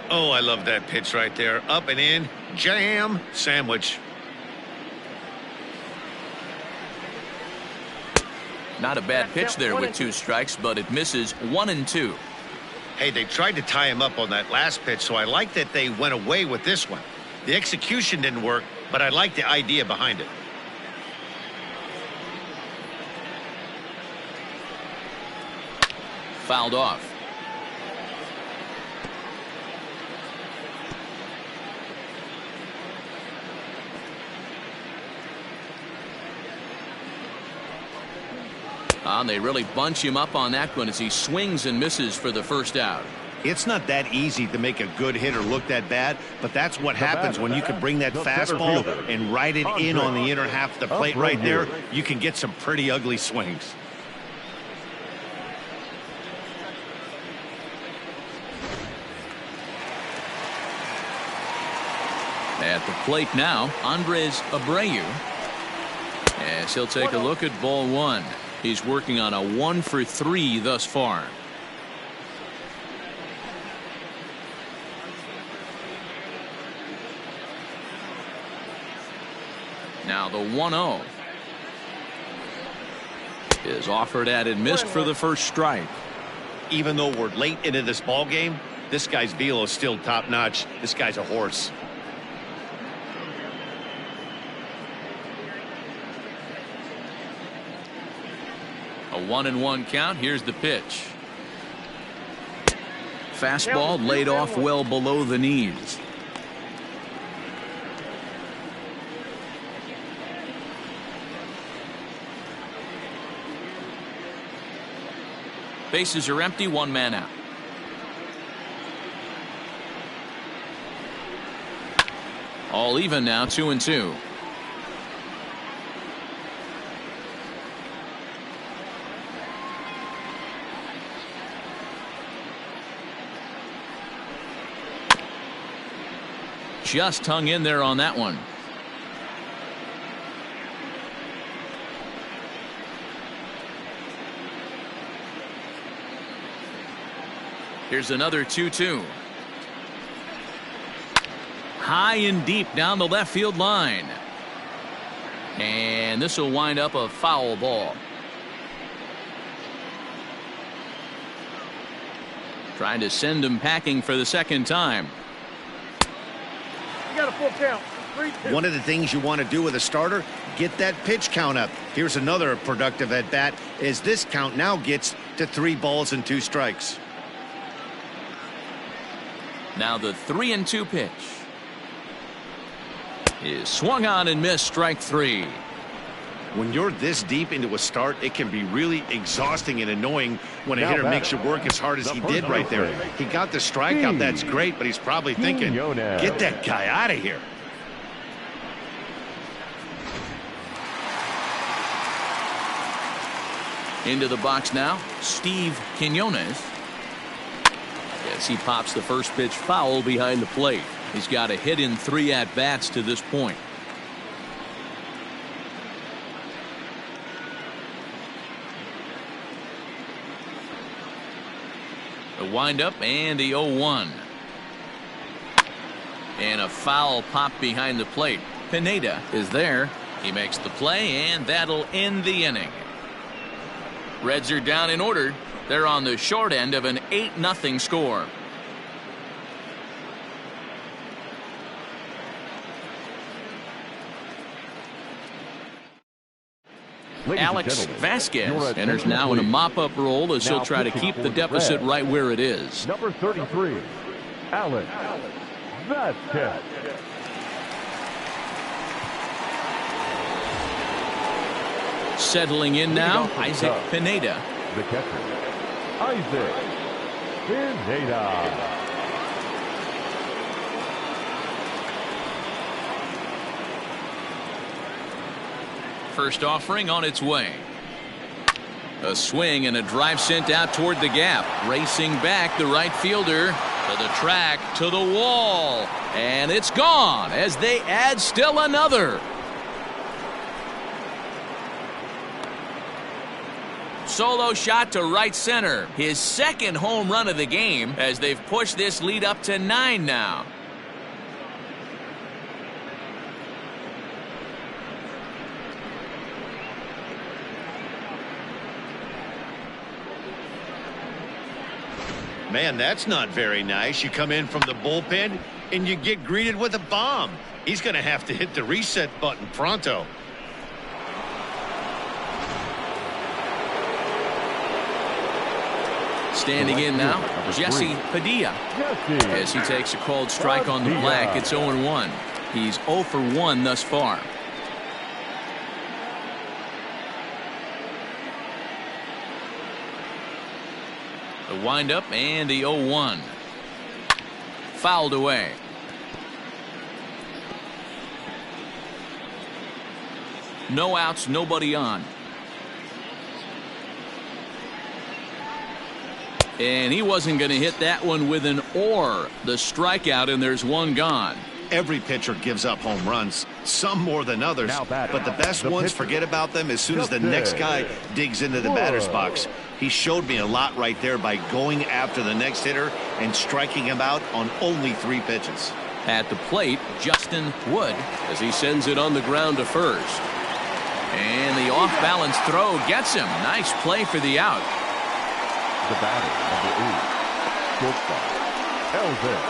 Oh, I love that pitch right there. Up and in. Jam. Sandwich. Not a bad pitch there with 2 strikes, but it misses. 1-2. Hey, they tried to tie him up on that last pitch, so I like that they went away with this one. The execution didn't work, but I like the idea behind it. Fouled off. And they really bunch him up on that one as he swings and misses for the first out. It's not that easy to make a good hitter look that bad, but that's what happens when you can bring that fastball and ride it in on the inner half of the plate right there. You can get some pretty ugly swings. At the plate now, Andres Abreu. As he'll take a look at ball 1. He's working on a 1-for-3 thus far. Now the 1-0 is offered at and missed for the first strike. Even though we're late into this ball game, this guy's velo is still top notch. This guy's a horse. A 1-1 count. Here's the pitch. Fastball laid off well below the knees. Bases are empty. 1 man out. All even now. 2-2. Just hung in there on that one. Here's another 2-2. High and deep down the left field line. And this will wind up a foul ball. Trying to send him packing for the second time. You got a full count. 3-2. One of the things you want to do with a starter, get that pitch count up. Here's another productive at bat as this count now gets to 3 balls and 2 strikes. Now the 3-2 pitch is swung on and missed. Strike 3. When you're this deep into a start, it can be really exhausting and annoying when a hitter makes you work as hard as he did right there. He got the strikeout. That's great, but he's probably thinking, get that guy out of here. Into the box now, Steve Quinones. As he pops the first pitch foul behind the plate. He's got a hit in 3 at-bats to this point. The windup and the 0-1. And a foul pop behind the plate. Pineda is there. He makes the play, and that'll end the inning. Reds are down in order. They're on the short end of an 8-0 score. Alex Vasquez enters now in a mop-up role as he'll try to keep the deficit right where it is. Number 33, Alex Vasquez. Settling in now, Isaac Pineda. The catcher, Isaac Pineda. First offering on its way. A swing and a drive sent out toward the gap. Racing back, the right fielder to the track, to the wall. And it's gone as they add still another. Solo shot to right center. His second home run of the game as they've pushed this lead up to 9 now. Man, that's not very nice. You come in from the bullpen and you get greeted with a bomb. He's going to have to hit the reset button pronto. Standing in now, Jesse Padilla. As he takes a called strike on the black, it's 0-1. He's 0 for 1 thus far. The windup and the 0-1. Fouled away. No outs, nobody on. And he wasn't going to hit that one with an or. The strikeout, and there's one gone. Every pitcher gives up home runs, some more than others, but the best ones forget about them as soon as the next guy digs into the batter's box. He showed me a lot right there by going after the next hitter and striking him out on only 3 pitches. At the plate, Justin Wood as he sends it on the ground to first. And the off-balance throw gets him. Nice play for the out. The batter, number 8, shortstop, Elvis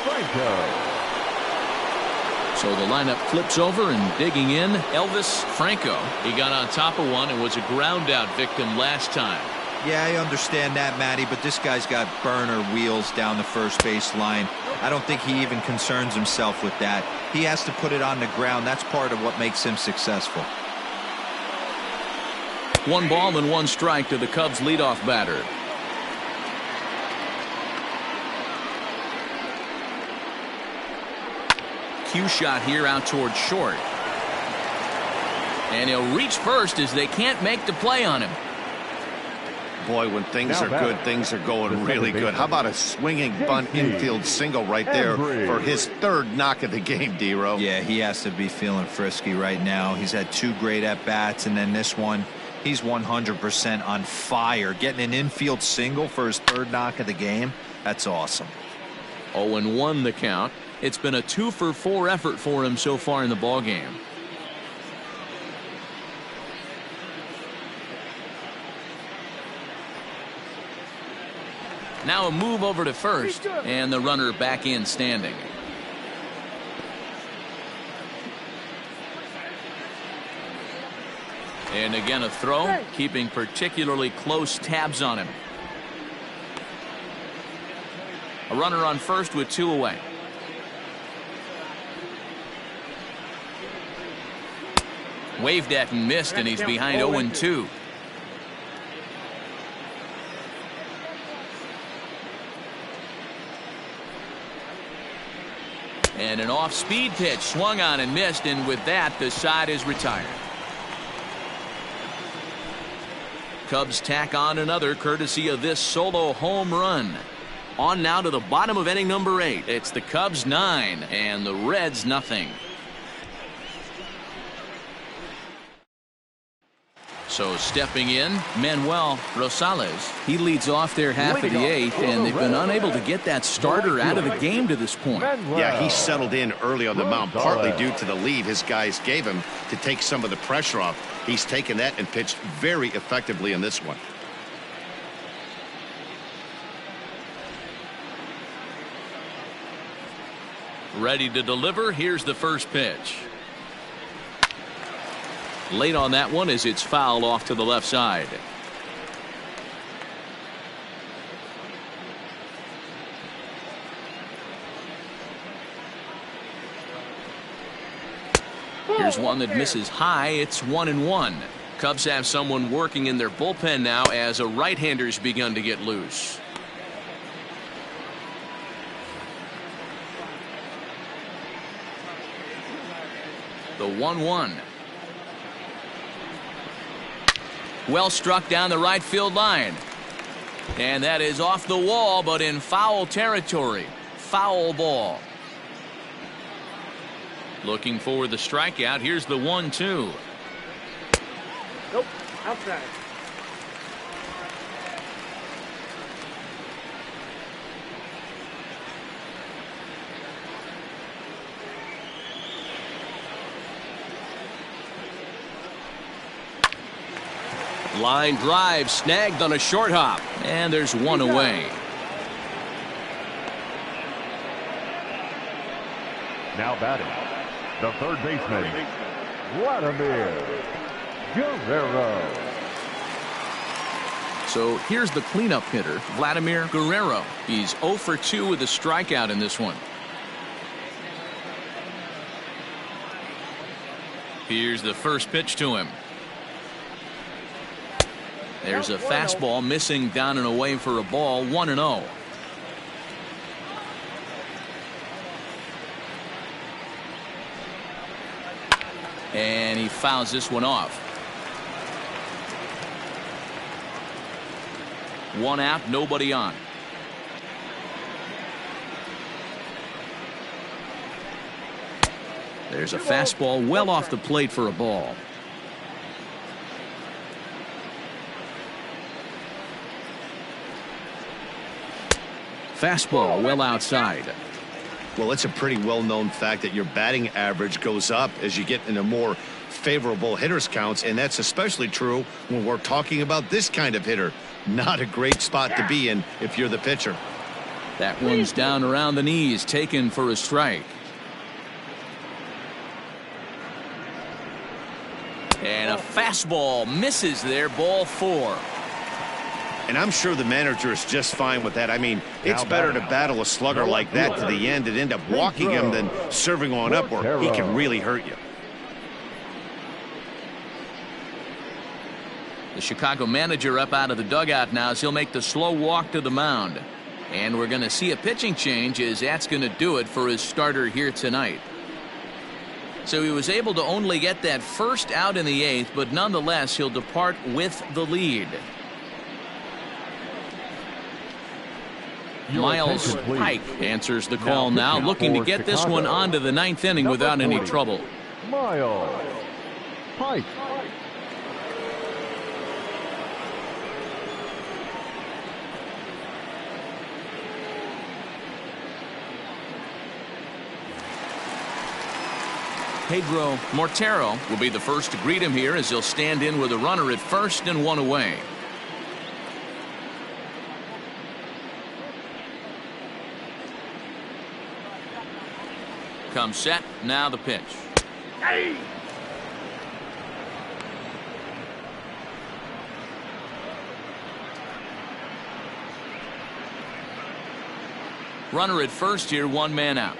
Franco. So the lineup flips over and digging in, Elvis Franco. He got on top of one and was a ground out victim last time. Yeah, I understand that, Matty, but this guy's got burner wheels down the first base line. I don't think he even concerns himself with that. He has to put it on the ground. That's part of what makes him successful. 1 ball and 1 strike to the Cubs leadoff batter. Cue shot here out toward short. And he'll reach first as they can't make the play on him. Boy, when things are good, things are going really good. How about a swinging bunt infield single right there for his 3rd knock of the game, D-Row? Yeah, he has to be feeling frisky right now. He's had 2 great at-bats, and then this one, he's 100% on fire. Getting an infield single for his 3rd knock of the game, that's awesome. 0-1 the count. It's been a 2 for 4 effort for him so far in the ballgame. Now a move over to first, and the runner back in standing. And again a throw, keeping particularly close tabs on him. A runner on first with 2 away. Waved at and missed, and he's behind 0-2. And an off-speed pitch swung on and missed, and with that the side is retired. Cubs tack on another courtesy of this solo home run. On now to the bottom of inning number 8. It's the Cubs 9 and the Reds nothing. So stepping in, Manuel Rosales. He leads off their half of the 8th, and they've been unable to get that starter out of the game to this point. Yeah, he settled in early on the mound, partly due to the lead his guys gave him to take some of the pressure off. He's taken that and pitched very effectively in this one. Ready to deliver. Here's the first pitch. Late on that one as it's fouled off to the left side. Here's one that misses high. It's 1-1. Cubs have someone working in their bullpen now as a right-hander's begun to get loose. The 1-1. Well struck down the right field line. And that is off the wall, but in foul territory. Foul ball. Looking for the strikeout. Here's the 1-2. Nope, outside. Line drive snagged on a short hop. And there's one away. Now batting, the third baseman, Vladimir Guerrero. So here's the cleanup hitter, Vladimir Guerrero. He's 0 for 2 with a strikeout in this one. Here's the first pitch to him. There's a fastball missing down and away for a ball. 1-0. And he fouls this one off. One out, nobody on. There's a fastball well off the plate for a ball. Fastball well outside. Well, it's a pretty well-known fact that your batting average goes up as you get into more favorable hitters counts, and that's especially true when we're talking about this kind of hitter. Not a great spot to be in if you're the pitcher. That one's down around the knees, taken for a strike. And a fastball misses there, ball 4. And I'm sure the manager is just fine with that. I mean, it's better to battle a slugger like that to the end and end up walking him than serving on up where he can really hurt you. The Chicago manager up out of the dugout now as he'll make the slow walk to the mound. And we're going to see a pitching change as that's going to do it for his starter here tonight. So he was able to only get that first out in the 8th, but nonetheless he'll depart with the lead. Miles Pike answers the call now, looking to get this one onto the 9th inning without any trouble. Miles Pike. Pedro Mortero will be the first to greet him here as he'll stand in with a runner at first and one away. Comes set, now the pitch. Hey! Runner at first here, one man out.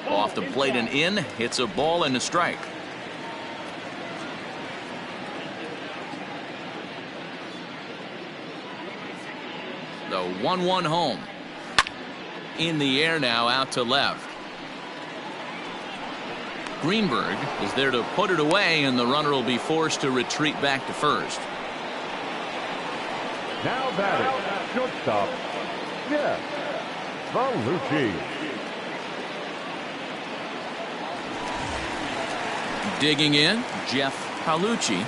Off the plate and in, hits a ball and a strike. The 1-1 home. In the air now, out to left. Greenberg is there to put it away, and the runner will be forced to retreat back to first. Now batting, shortstop, Jeff Palucci. Digging in, Jeff Palucci.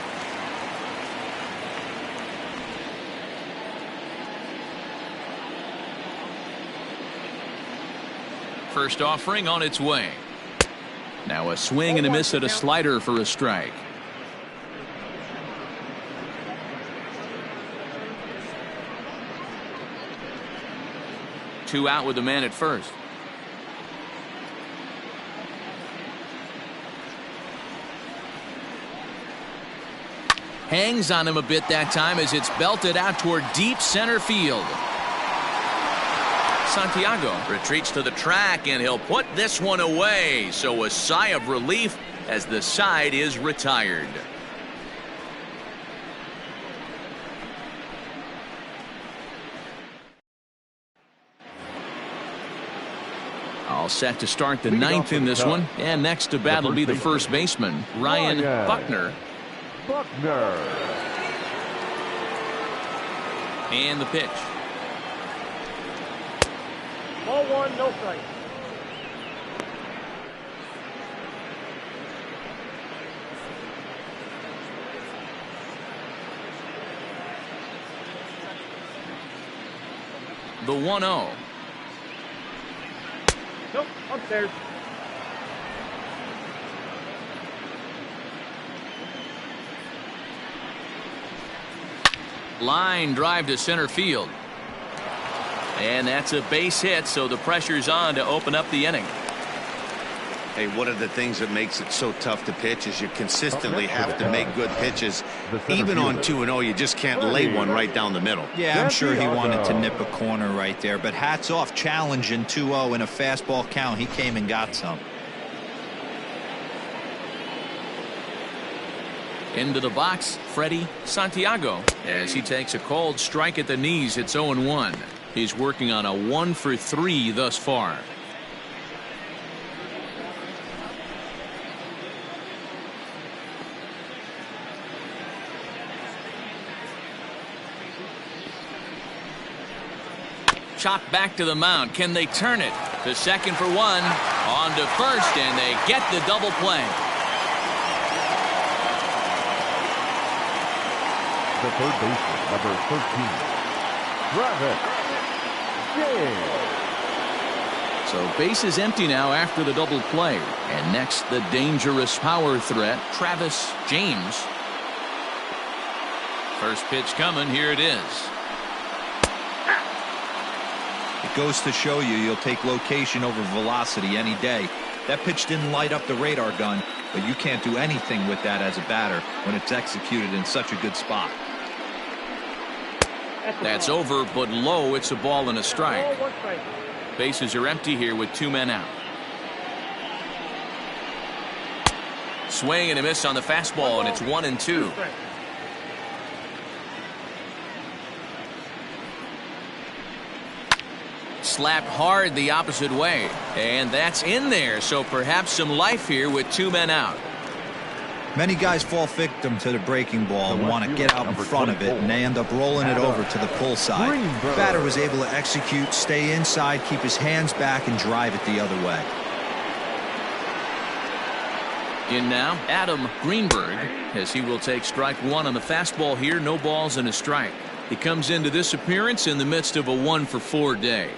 First offering on its way. Now a swing and a miss at a slider for a strike. Two out with a man at first. Hangs on him a bit that time as it's belted out toward deep center field. Santiago retreats to the track and he'll put this one away. So a sigh of relief as the side is retired. All set to start the ninth in this one. And next to bat will be the first baseman, Ryan Buckner. And the pitch. Ball one, no strike. The 1-0. Nope, upstairs. Line drive to center field. And that's a base hit, so the pressure's on to open up the inning. Hey, one of the things that makes it so tough to pitch is you consistently have to make good pitches. Even on 2-0, you just can't lay one right down the middle. Yeah, I'm sure he wanted to nip a corner right there, but hats off, challenging 2-0 in a fastball count. He came and got some. Into the box, Freddie Santiago, as he takes a cold strike at the knees. It's 0-1. He's working on a 1-for-3 thus far. Chopped back to the mound. Can they turn it to second for one? On to first, and they get the double play. The third baseman, number 13, Travis James. So base is empty now after the double play. And next, the dangerous power threat, Travis James. First pitch coming. Here it is. It goes to show you you'll take location over velocity any day. That pitch didn't light up the radar gun, but you can't do anything with that as a batter when it's executed in such a good spot. That's over, but low. It's a ball and a strike. Ball, one strike. Bases are empty here with 2 men out. Swing and a miss on the fastball, and it's 1-2. Slapped hard the opposite way, and that's in there, so perhaps some life here with 2 men out. Many guys fall victim to the breaking ball and want to get out in front of it, and they end up rolling it over to the pull side. The batter was able to execute, stay inside, keep his hands back, and drive it the other way. In now, Adam Greenberg, as he will take strike one on the fastball here. No balls and a strike. He comes into this appearance in the midst of a 1-for-4 day.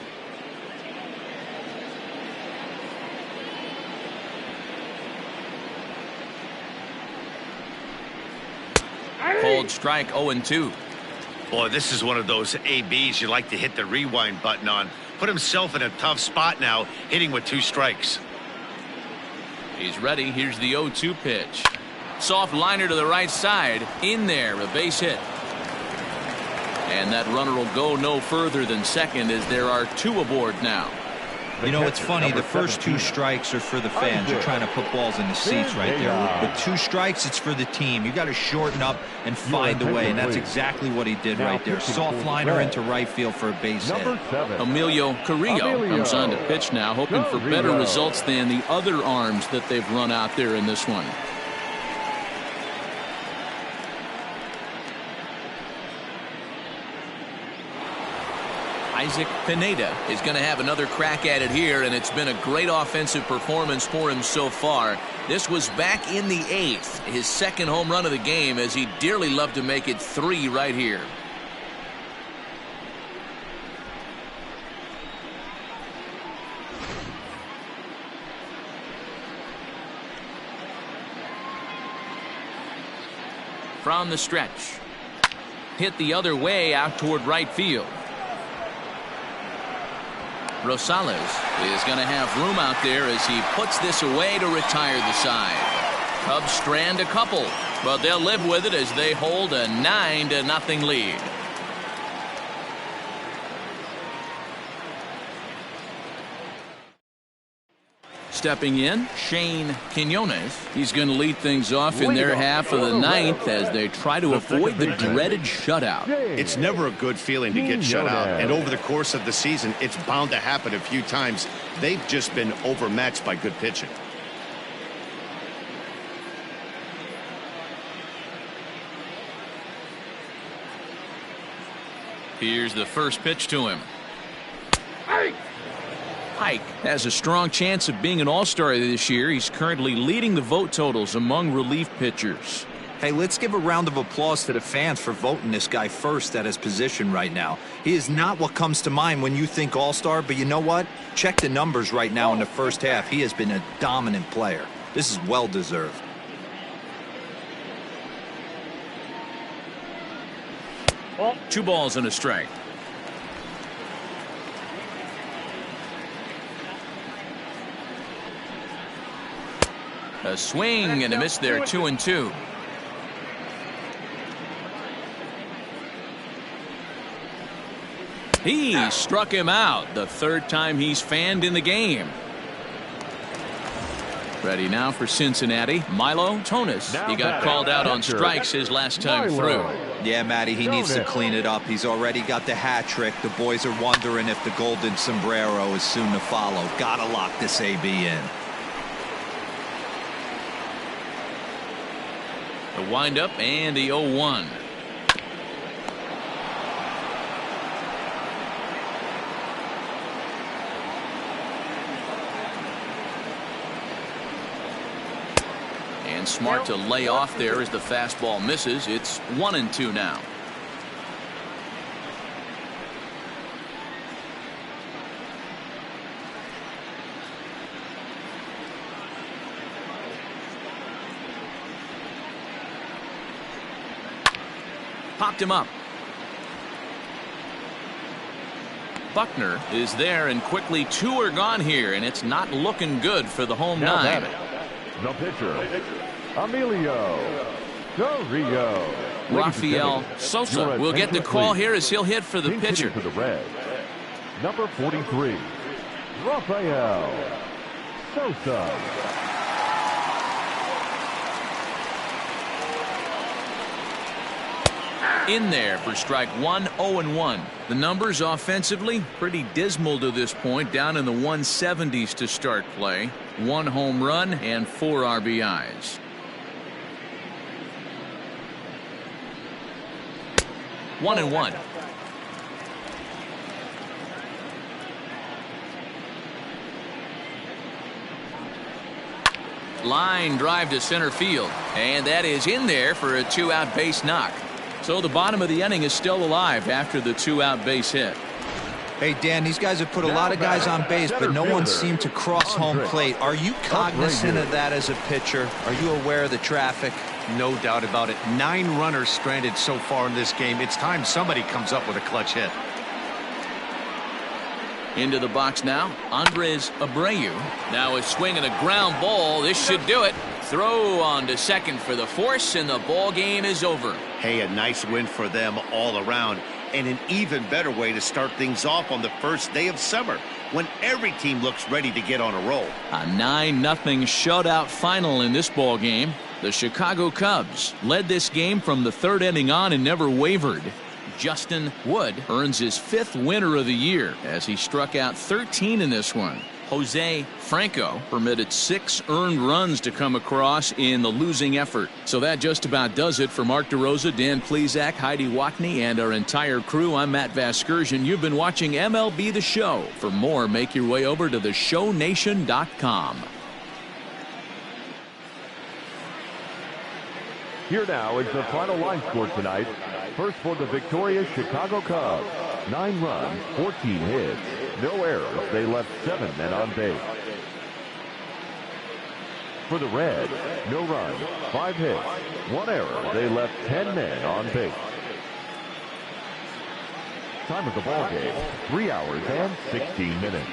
Cold strike, 0-2. Boy, this is one of those ABs you like to hit the rewind button on. Put himself in a tough spot now, hitting with 2 strikes. He's ready. Here's the 0-2 pitch. Soft liner to the right side. In there, a base hit. And that runner will go no further than second, as there are 2 aboard now. You know, it's funny, the first 2 strikes are for the fans. You're trying to put balls in the seats right there. With 2 strikes, it's for the team. You got to shorten up and find a way, and that's exactly what he did right there. Soft liner into right field for a base hit. Emilio Carrillo comes on to pitch now, hoping for better results than the other arms that they've run out there in this one. Isaac Pineda is going to have another crack at it here, and it's been a great offensive performance for him so far. This was back in the 8th, his second home run of the game, as he dearly loved to make it 3 right here. From the stretch. Hit the other way out toward right field. Rosales is going to have room out there as he puts this away to retire the side. Cubs strand a couple, but they'll live with it as they hold a 9-0 lead. Stepping in, Shane Quinones. He's going to lead things off in their half of the 9th as they try to avoid the dreaded shutout. It's never a good feeling to get shut out, and over the course of the season, it's bound to happen a few times. They've just been overmatched by good pitching. Here's the first pitch to him. Pike has a strong chance of being an all-star this year. He's currently leading the vote totals among relief pitchers. Hey, let's give a round of applause to the fans for voting this guy first at his position right now. He is not what comes to mind when you think all-star, but you know what? Check the numbers right now in the first half. He has been a dominant player. This is well-deserved. Two balls and a strike. A swing and a miss there, 2-2. He struck him out, the third time he's fanned in the game. Ready now for Cincinnati, Milo Tonis. He got called out on strikes his last time through. Yeah, Matty, he needs to clean it up. He's already got the hat trick. The boys are wondering if the golden sombrero is soon to follow. Gotta lock this AB in. The windup and the 0-1. And smart to lay off there as the fastball misses. It's 1-2 now. Popped him up. Buckner is there, and quickly two are gone here, and it's not looking good for the home nine. The pitcher, Emilio Carrillo. Rafael Sosa will get the call here as he'll hit for the pitcher. For the Reds, number 43, Rafael Sosa. In there for strike one, 0-1. The numbers offensively pretty dismal to this point, down in the 170s to start play. 1 home run and 4 RBIs. 1-1. Line drive to center field, and that is in there for a 2-out base knock. So the bottom of the inning is still alive after the 2-out base hit. Hey, Dan, these guys have put a lot of guys on base, but no one seemed to cross home plate. Are you cognizant of that as a pitcher? Are you aware of the traffic? No doubt about it. 9 runners stranded so far in this game. It's time somebody comes up with a clutch hit. Into the box now, Andres Abreu. Now a swing and a ground ball. This should do it. Throw on to second for the force, and the ball game is over. Hey, a nice win for them all around, and an even better way to start things off on the first day of summer, when every team looks ready to get on a roll. A 9-0 shutout final in this ball game. The Chicago Cubs led this game from the 3rd inning on and never wavered. Justin Wood earns his 5th winner of the year as he struck out 13 in this one. Jose Franco permitted 6 earned runs to come across in the losing effort. So that just about does it for Mark DeRosa, Dan Plesac, Heidi Watney, and our entire crew. I'm Matt Vasgersian. You've been watching MLB The Show. For more, make your way over to theshownation.com. Here now is the final line score tonight. First for the victorious Chicago Cubs, 9 runs, 14 hits, no errors. They left 7 men on base. For the Reds, no runs, 5 hits, 1 error. They left 10 men on base. Time of the ball game, 3 hours and 16 minutes.